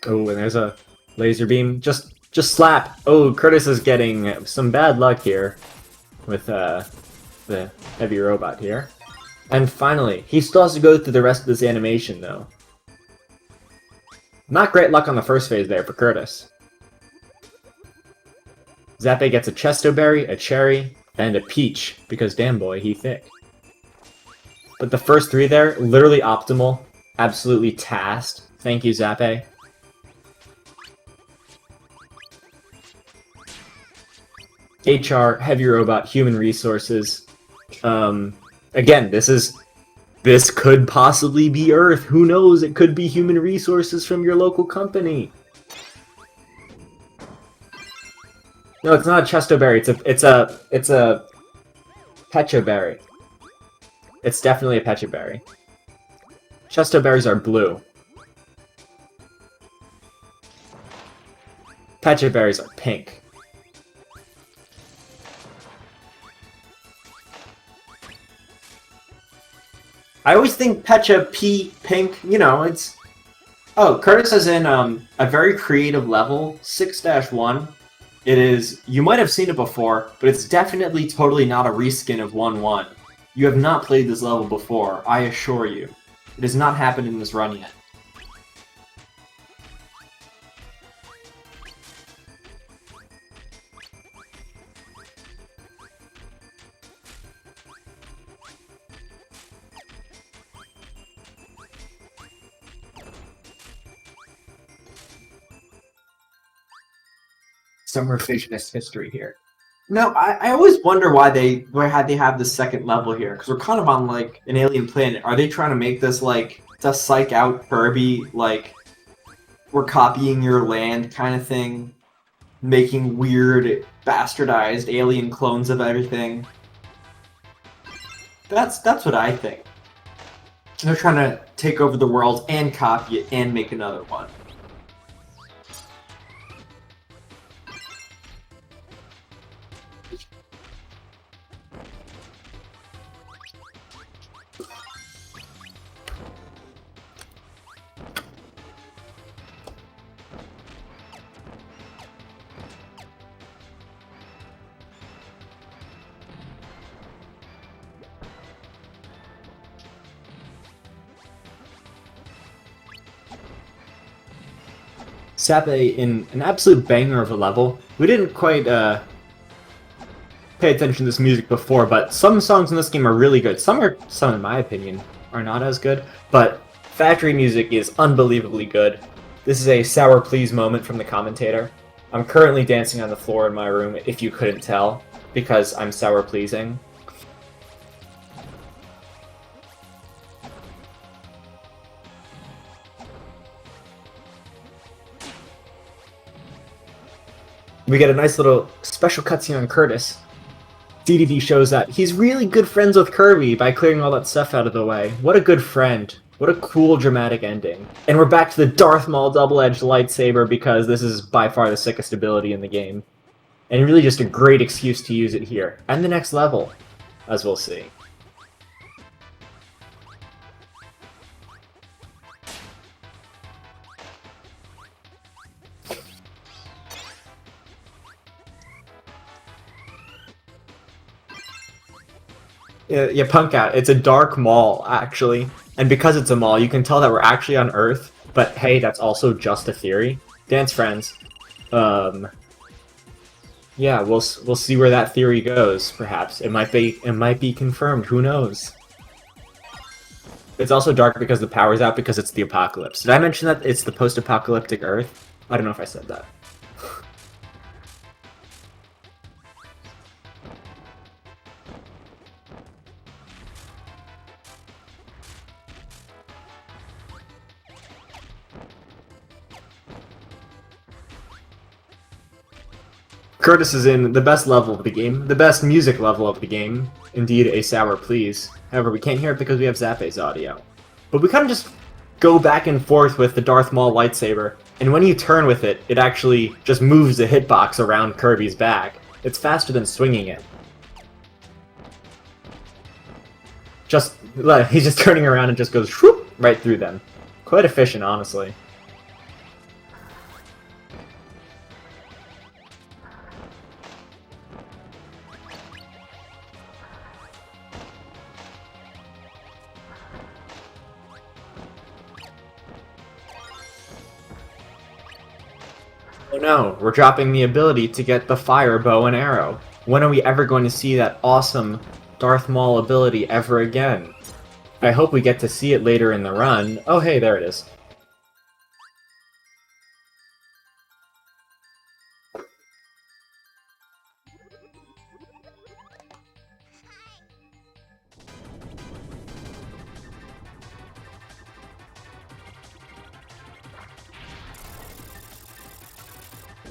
Oh, and there's a laser beam. Just slap. Oh, Curtis is getting some bad luck here with the heavy robot here. And finally, he still has to go through the rest of this animation, though. Not great luck on the first phase there for Curtis. Zappay gets a Chesto Berry, a Cherry, and a Peach, because damn boy, he thick. But the first three there, literally optimal, absolutely tasked. Thank you, Zappay. HR, Heavy Robot, Human Resources. Again, this could possibly be Earth. Who knows? It could be Human Resources from your local company. No, it's not a Chesto Berry. It's a Pecha Berry. It's definitely a Pecha Berry. Chesto Berries are blue. Pecha Berries are pink. I always think Pecha pink, you know, it's Oh, Curtis is in a very creative level, 6-1. It is, you might have seen it before, but it's definitely totally not a reskin of 1-1. You have not played this level before, I assure you. It has not happened in this run yet. Some revisionist history here. No, I always wonder why they have this second level here, because we're kind of on like an alien planet. Are they trying to make this like to psych out Kirby, like we're copying your land kind of thing, making weird bastardized alien clones of everything? That's what I think. They're trying to take over the world and copy it and make another one. Zappay in an absolute banger of a level. We didn't quite pay attention to this music before, but some songs in this game are really good. Some, in my opinion, are not as good, but factory music is unbelievably good. This is a sour please moment from the commentator. I'm currently dancing on the floor in my room, if you couldn't tell, because I'm sour pleasing. We get a nice little special cutscene on Curtis. DDD shows that he's really good friends with Kirby by clearing all that stuff out of the way. What a good friend. What a cool dramatic ending. And we're back to the Darth Maul double-edged lightsaber because this is by far the sickest ability in the game. And really just a great excuse to use it here. And the next level, as we'll see. Yeah, punk out. It's a dark mall, actually. And because it's a mall, you can tell that we're actually on Earth, but hey, that's also just a theory. Dance friends. Yeah, we'll see where that theory goes, perhaps. It might be confirmed, who knows? It's also dark because the power's out because it's the apocalypse. Did I mention that it's the post-apocalyptic Earth? I don't know if I said that. Curtis is in the best level of the game, the best music level of the game, indeed a sour please. However, we can't hear it because we have Zappay's audio. But we kind of just go back and forth with the Darth Maul lightsaber, and when you turn with it, it actually just moves the hitbox around Kirby's back. It's faster than swinging it. He's just turning around and just goes whoop, right through them. Quite efficient, honestly. Oh no, we're dropping the ability to get the fire bow and arrow. When are we ever going to see that awesome Darth Maul ability ever again? I hope we get to see it later in the run. Oh hey, there it is.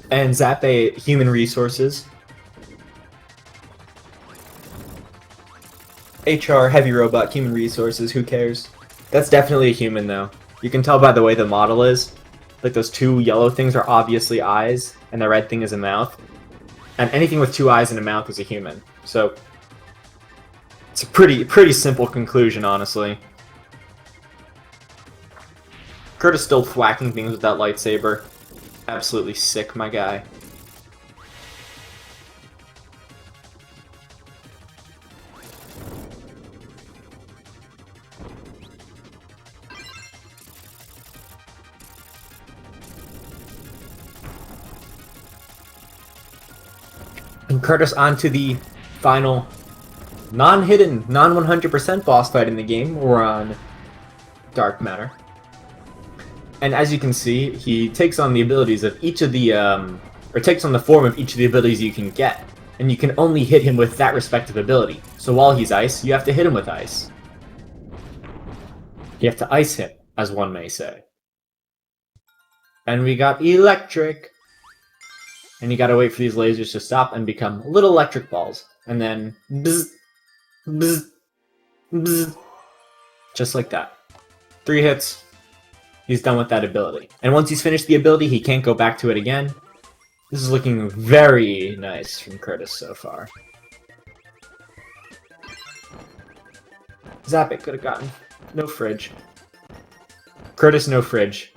And Zappay human resources. HR heavy robot human resources, who cares? That's definitely a human though. You can tell by the way the model is. Like those two yellow things are obviously eyes, and the red thing is a mouth. And anything with two eyes and a mouth is a human. So it's a pretty simple conclusion, honestly. Curtis still thwacking things with that lightsaber. Absolutely sick, my guy. And Curtis onto the final non-hidden, non-100% boss fight in the game. We're on Dark Matter. And as you can see, he takes on the abilities of each of the, or takes on the form of each of the abilities you can get. And you can only hit him with that respective ability. So while he's ice, you have to hit him with ice. You have to ice him, as one may say. And we got electric. And you gotta wait for these lasers to stop and become little electric balls. And then bzz, bzz, bzz. Just like that. 3 hits. He's done with that ability. And once he's finished the ability, he can't go back to it again. This is looking very nice from Curtis so far. Zappay could have gotten no fridge. Curtis, no fridge.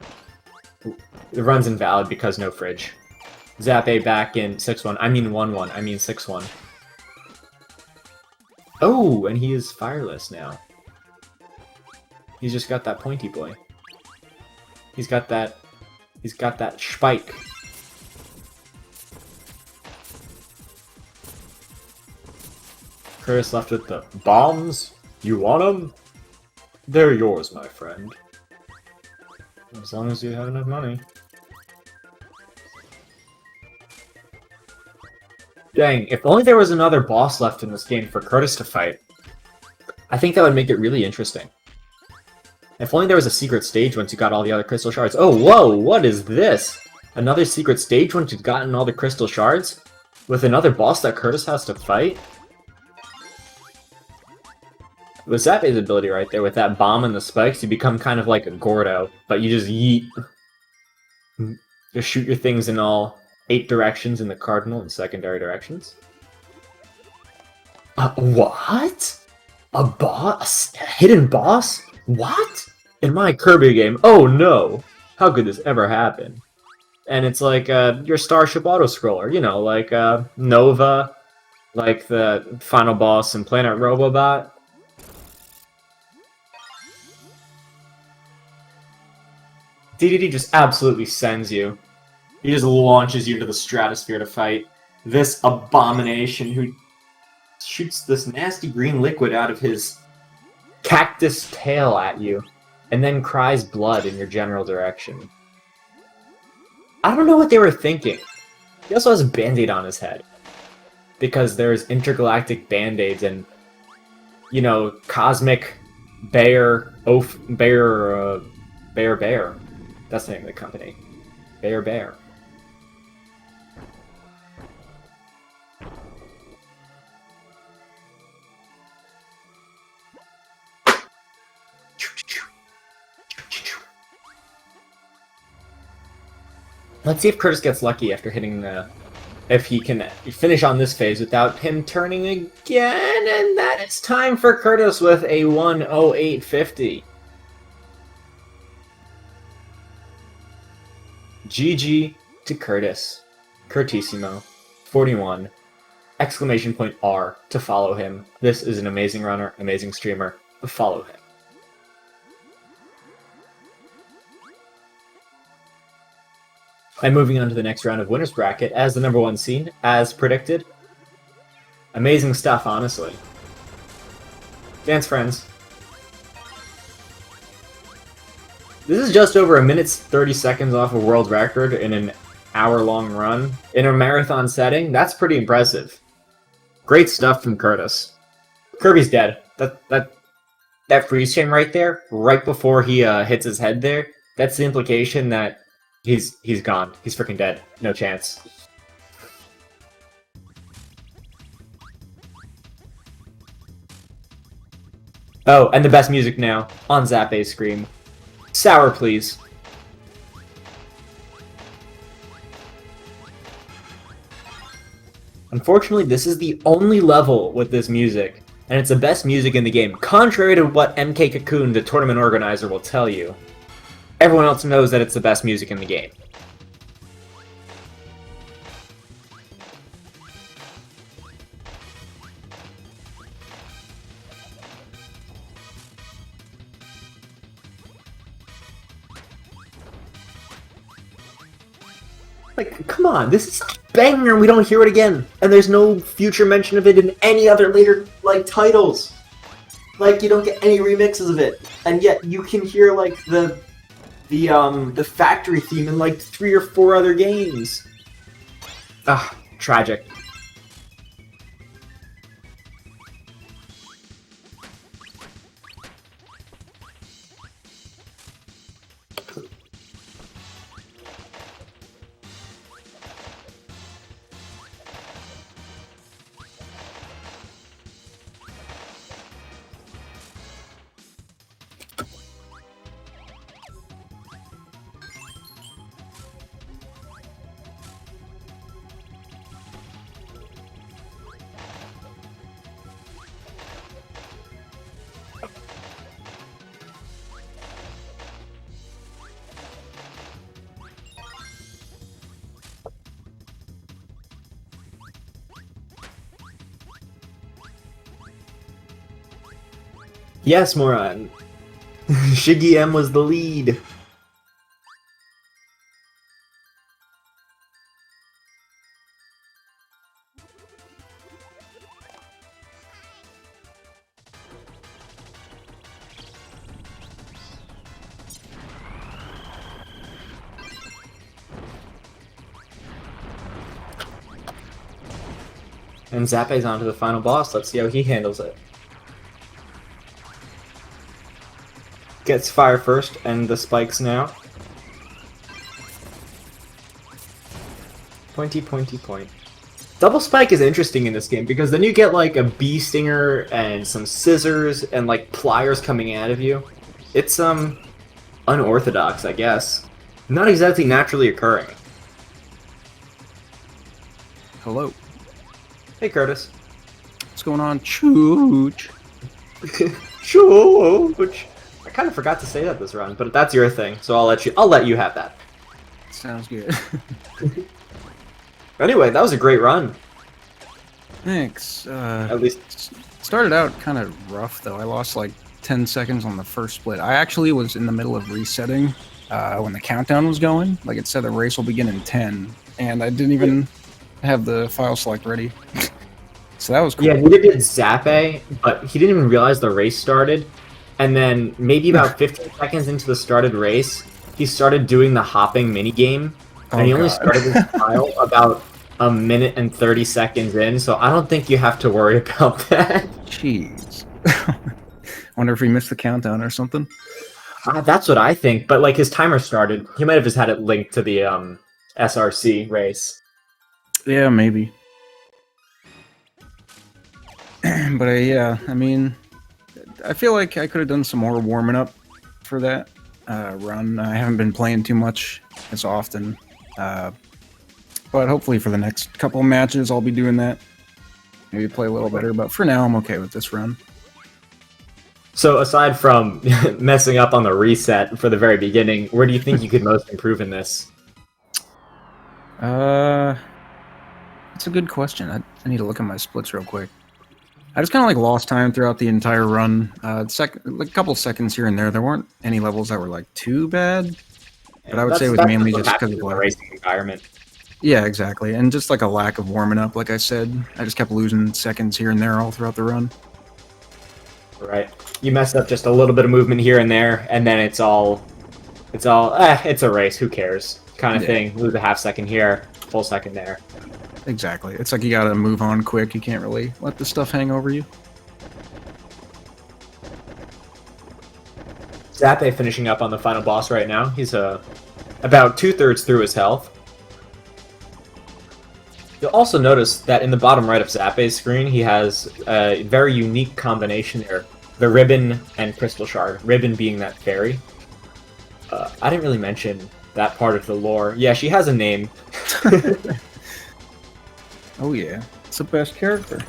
The run's invalid because no fridge. Zappay back in 6-1. I mean 1-1. I mean 6-1. Oh, and he is fireless now. He's just got that pointy boy. He's got that spike. Curtis left with the bombs. You want them? They're yours, my friend. As long as you have enough money. Dang, if only there was another boss left in this game for Curtis to fight. I think that would make it really interesting. If only there was a secret stage once you got all the other crystal shards. Oh, whoa, what is this? Another secret stage once you've gotten all the crystal shards? With another boss that Curtis has to fight? With Zappay's ability right there, with that bomb and the spikes, you become kind of like a Gordo, but you just yeet. Just shoot your things in all 8 directions in the cardinal and secondary directions. What? A boss? A hidden boss? What? In my Kirby game? Oh no! How could this ever happen? And it's like your Starship Auto-Scroller, you know, like Nova, like the final boss in Planet Robobot. DDD just absolutely sends you. He just launches you to the stratosphere to fight this abomination who shoots this nasty green liquid out of his cactus tail at you, and then cries blood in your general direction. I don't know what they were thinking. He also has a band-aid on his head. Because there's intergalactic band-aids and, you know, cosmic bear, bear. That's the name of the company. Bear. Let's see if Curtis gets lucky after hitting the... If he can finish on this phase without him turning again, and that is time for Curtis with a 108.50. GG to Curtis. Curtissimo. 41. Exclamation point R to follow him. This is an amazing runner, amazing streamer. Follow him. And moving on to the next round of Winners Bracket, as the number 1 seed, as predicted. Amazing stuff, honestly. Dance Friends. This is just over 1 minute 30 seconds off a world record in an hour-long run. In a marathon setting, that's pretty impressive. Great stuff from Curtis. Kirby's dead. That freeze frame right there, right before he hits his head there, that's the implication that he's gone. He's freaking dead. No chance. Oh, and the best music now on Zappay's screen. Sour, please. Unfortunately, this is the only level with this music, and it's the best music in the game, contrary to what MK Cocoon, the tournament organizer, will tell you. everyone else knows that it's the best music in the game. Like, come on, this is a banger and we don't hear it again. And there's no future mention of it in any other later, like, titles. Like, you don't get any remixes of it. And yet, you can hear, like, the factory theme in, like, 3 or 4 other games. Ah, tragic. Yes, Moran. Shiggy M was the lead. And Zappay's on to the final boss. Let's see how he handles it. Gets fire first, and the spikes now. Pointy, pointy, point. Double spike is interesting in this game, because then you get like a bee stinger and some scissors and like pliers coming out of you. It's unorthodox, I guess. Not exactly naturally occurring. Hello. Hey, Curtis. What's going on, Chooch? Chooch. I kind of forgot to say that this run, but that's your thing, so I'll let you have that. Sounds good. Anyway, that was a great run. Thanks. At least Started out kind of rough, though. I lost like 10 seconds on the first split. I actually was in the middle of resetting when the countdown was going. Like, it said the race will begin in 10, and I didn't even have the file select ready. So that was cool. Yeah, he did Zappay, but he didn't even realize the race started. And then maybe about 15 seconds into the started race, he started doing the hopping minigame. And he only started his file about a minute and 30 seconds in, so I don't think you have to worry about that. Jeez. Wonder if he missed the countdown or something. That's what I think, but like his timer started. He might have just had it linked to the SRC race. Yeah, maybe. But yeah, I mean, I feel like I could have done some more warming up for that run. I haven't been playing too much as often, but hopefully for the next couple of matches I'll be doing that. Maybe play a little better, but for now I'm okay with this run. So aside from messing up on the reset for the very beginning, where do you think you could most improve in this? That's a good question. I need to look at my splits real quick. I just kind of like lost time throughout the entire run. Like a couple seconds here and there. There weren't any levels that were like too bad, but I would say it was mainly just because of the racing environment. Yeah, exactly, and just like a lack of warming up. Like I said, I just kept losing seconds here and there all throughout the run. Right. You messed up just a little bit of movement here and there, and then it's a race. Who cares? Kind of thing. Lose a half second here, full second there. Exactly. It's like you gotta move on quick. You can't really let the stuff hang over you. Zappay finishing up on the final boss right now. He's about 2/3 through his health. You'll also notice that in the bottom right of Zappay's screen, he has a very unique combination there. The ribbon and crystal shard. Ribbon being that fairy. I didn't really mention that part of the lore. Yeah, she has a name. Oh yeah, it's the best character.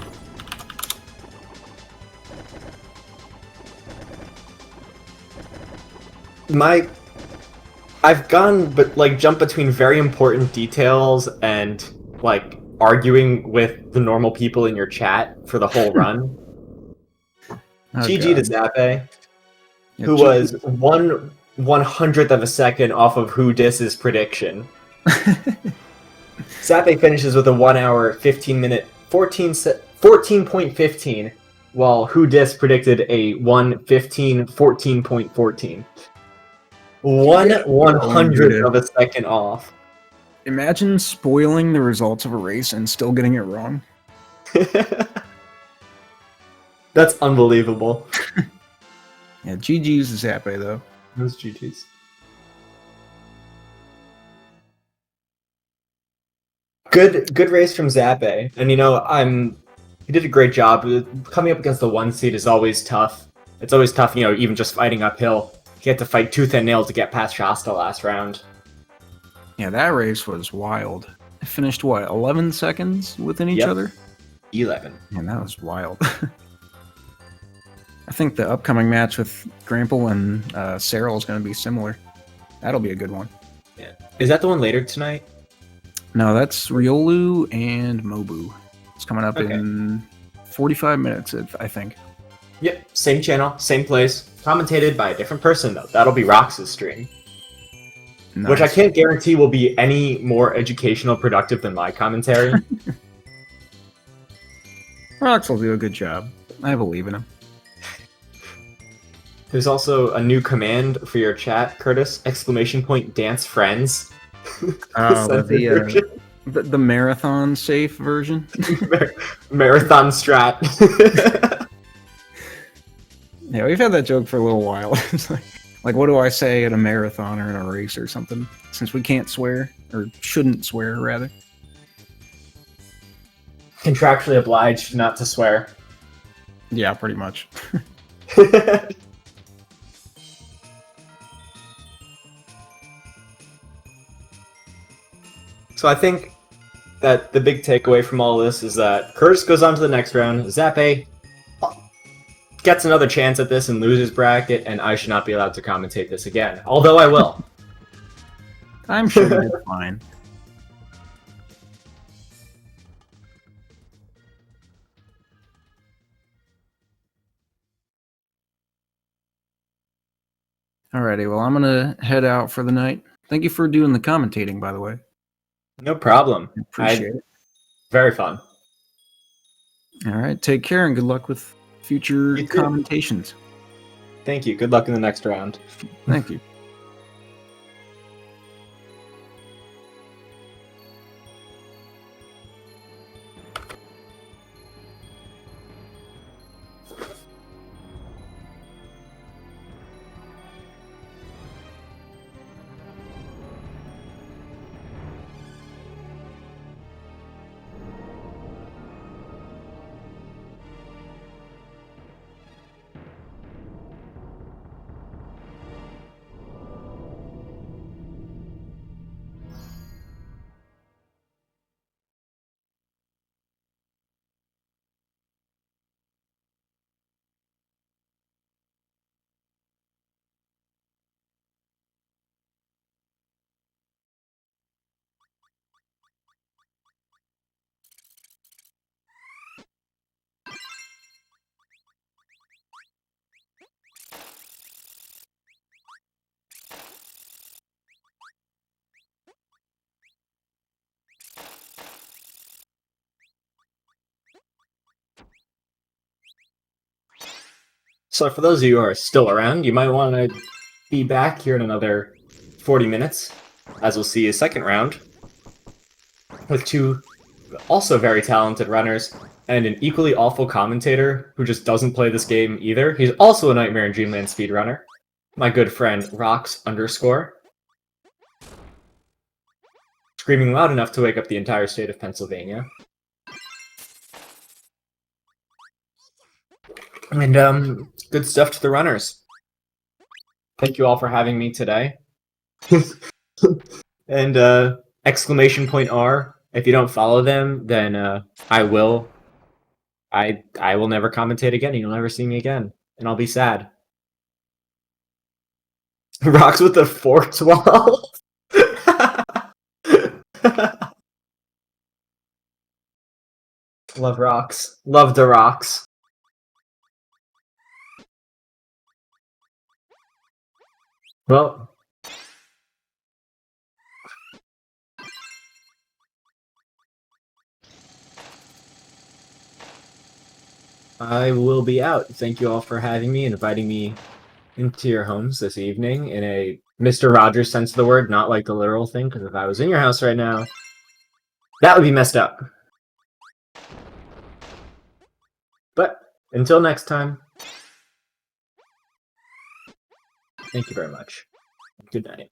My I've gone, but like jump between very important details and like arguing with the normal people in your chat for the whole run. Oh, GG to God. Zappay, Yeah, who was 1/100th of a second off of Who Dis's prediction. Zappay finishes with a 1 hour, 15 minute, 14.15, while Who Dis predicted a 1:15, 14.14. One Yeah. 100th of a second off. Imagine spoiling the results of a race and still getting it wrong. That's unbelievable. Yeah, GG's to Zappay, though. Those GGs. Good race from Zappay, and he did a great job. Coming up against the 1 seed is always tough. It's always tough, even just fighting uphill. He had to fight tooth and nail to get past Shasta last round. Yeah, that race was wild. It finished, what, 11 seconds within each Yep. other? 11. Man, that was wild. I think the upcoming match with Grample and Cyril is going to be similar. That'll be a good one. Yeah. Is that the one later tonight? No, that's Riolu and Mobu. It's coming up Okay. in 45 minutes, I think. Yep, same channel, same place. Commentated by a different person, though. That'll be Rox's stream. Nice. Which I can't guarantee will be any more educational productive than my commentary. Rox will do a good job. I believe in him. There's also a new command for your chat, Curtis! !Dance friends. The marathon safe version. Marathon strat. Yeah, we've had that joke for a little while. It's like, what do I say at a marathon or in a race or something? Since we can't swear, or shouldn't swear, rather. Contractually obliged not to swear. Yeah, pretty much. So I think that the big takeaway from all this is that Curtis goes on to the next round, Zappay gets another chance at this and loses bracket, and I should not be allowed to commentate this again. Although I will. I'm sure you did fine. Alrighty, well, I'm gonna head out for the night. Thank you for doing the commentating, by the way. No problem. Appreciate it. Very fun. All right, take care and good luck with future You too. commentations. Thank you. Good luck in the next round. Thank you. So for those of you who are still around, you might want to be back here in another 40 minutes, as we'll see a second round with two also very talented runners and an equally awful commentator who just doesn't play this game either. He's also a Nightmare in Dreamland speedrunner, my good friend Rox _, screaming loud enough to wake up the entire state of Pennsylvania. And good stuff to the runners. Thank you all for having me today. And !R. If you don't follow them, then I will. I will never commentate again. You'll never see me again, and I'll be sad. Rocks with a forked wall. Love rocks. Love the rocks. Well, I will be out. Thank you all for having me and inviting me into your homes this evening in a Mr. Rogers sense of the word, not like the literal thing, because if I was in your house right now, that would be messed up. But until next time, thank you very much. Good night.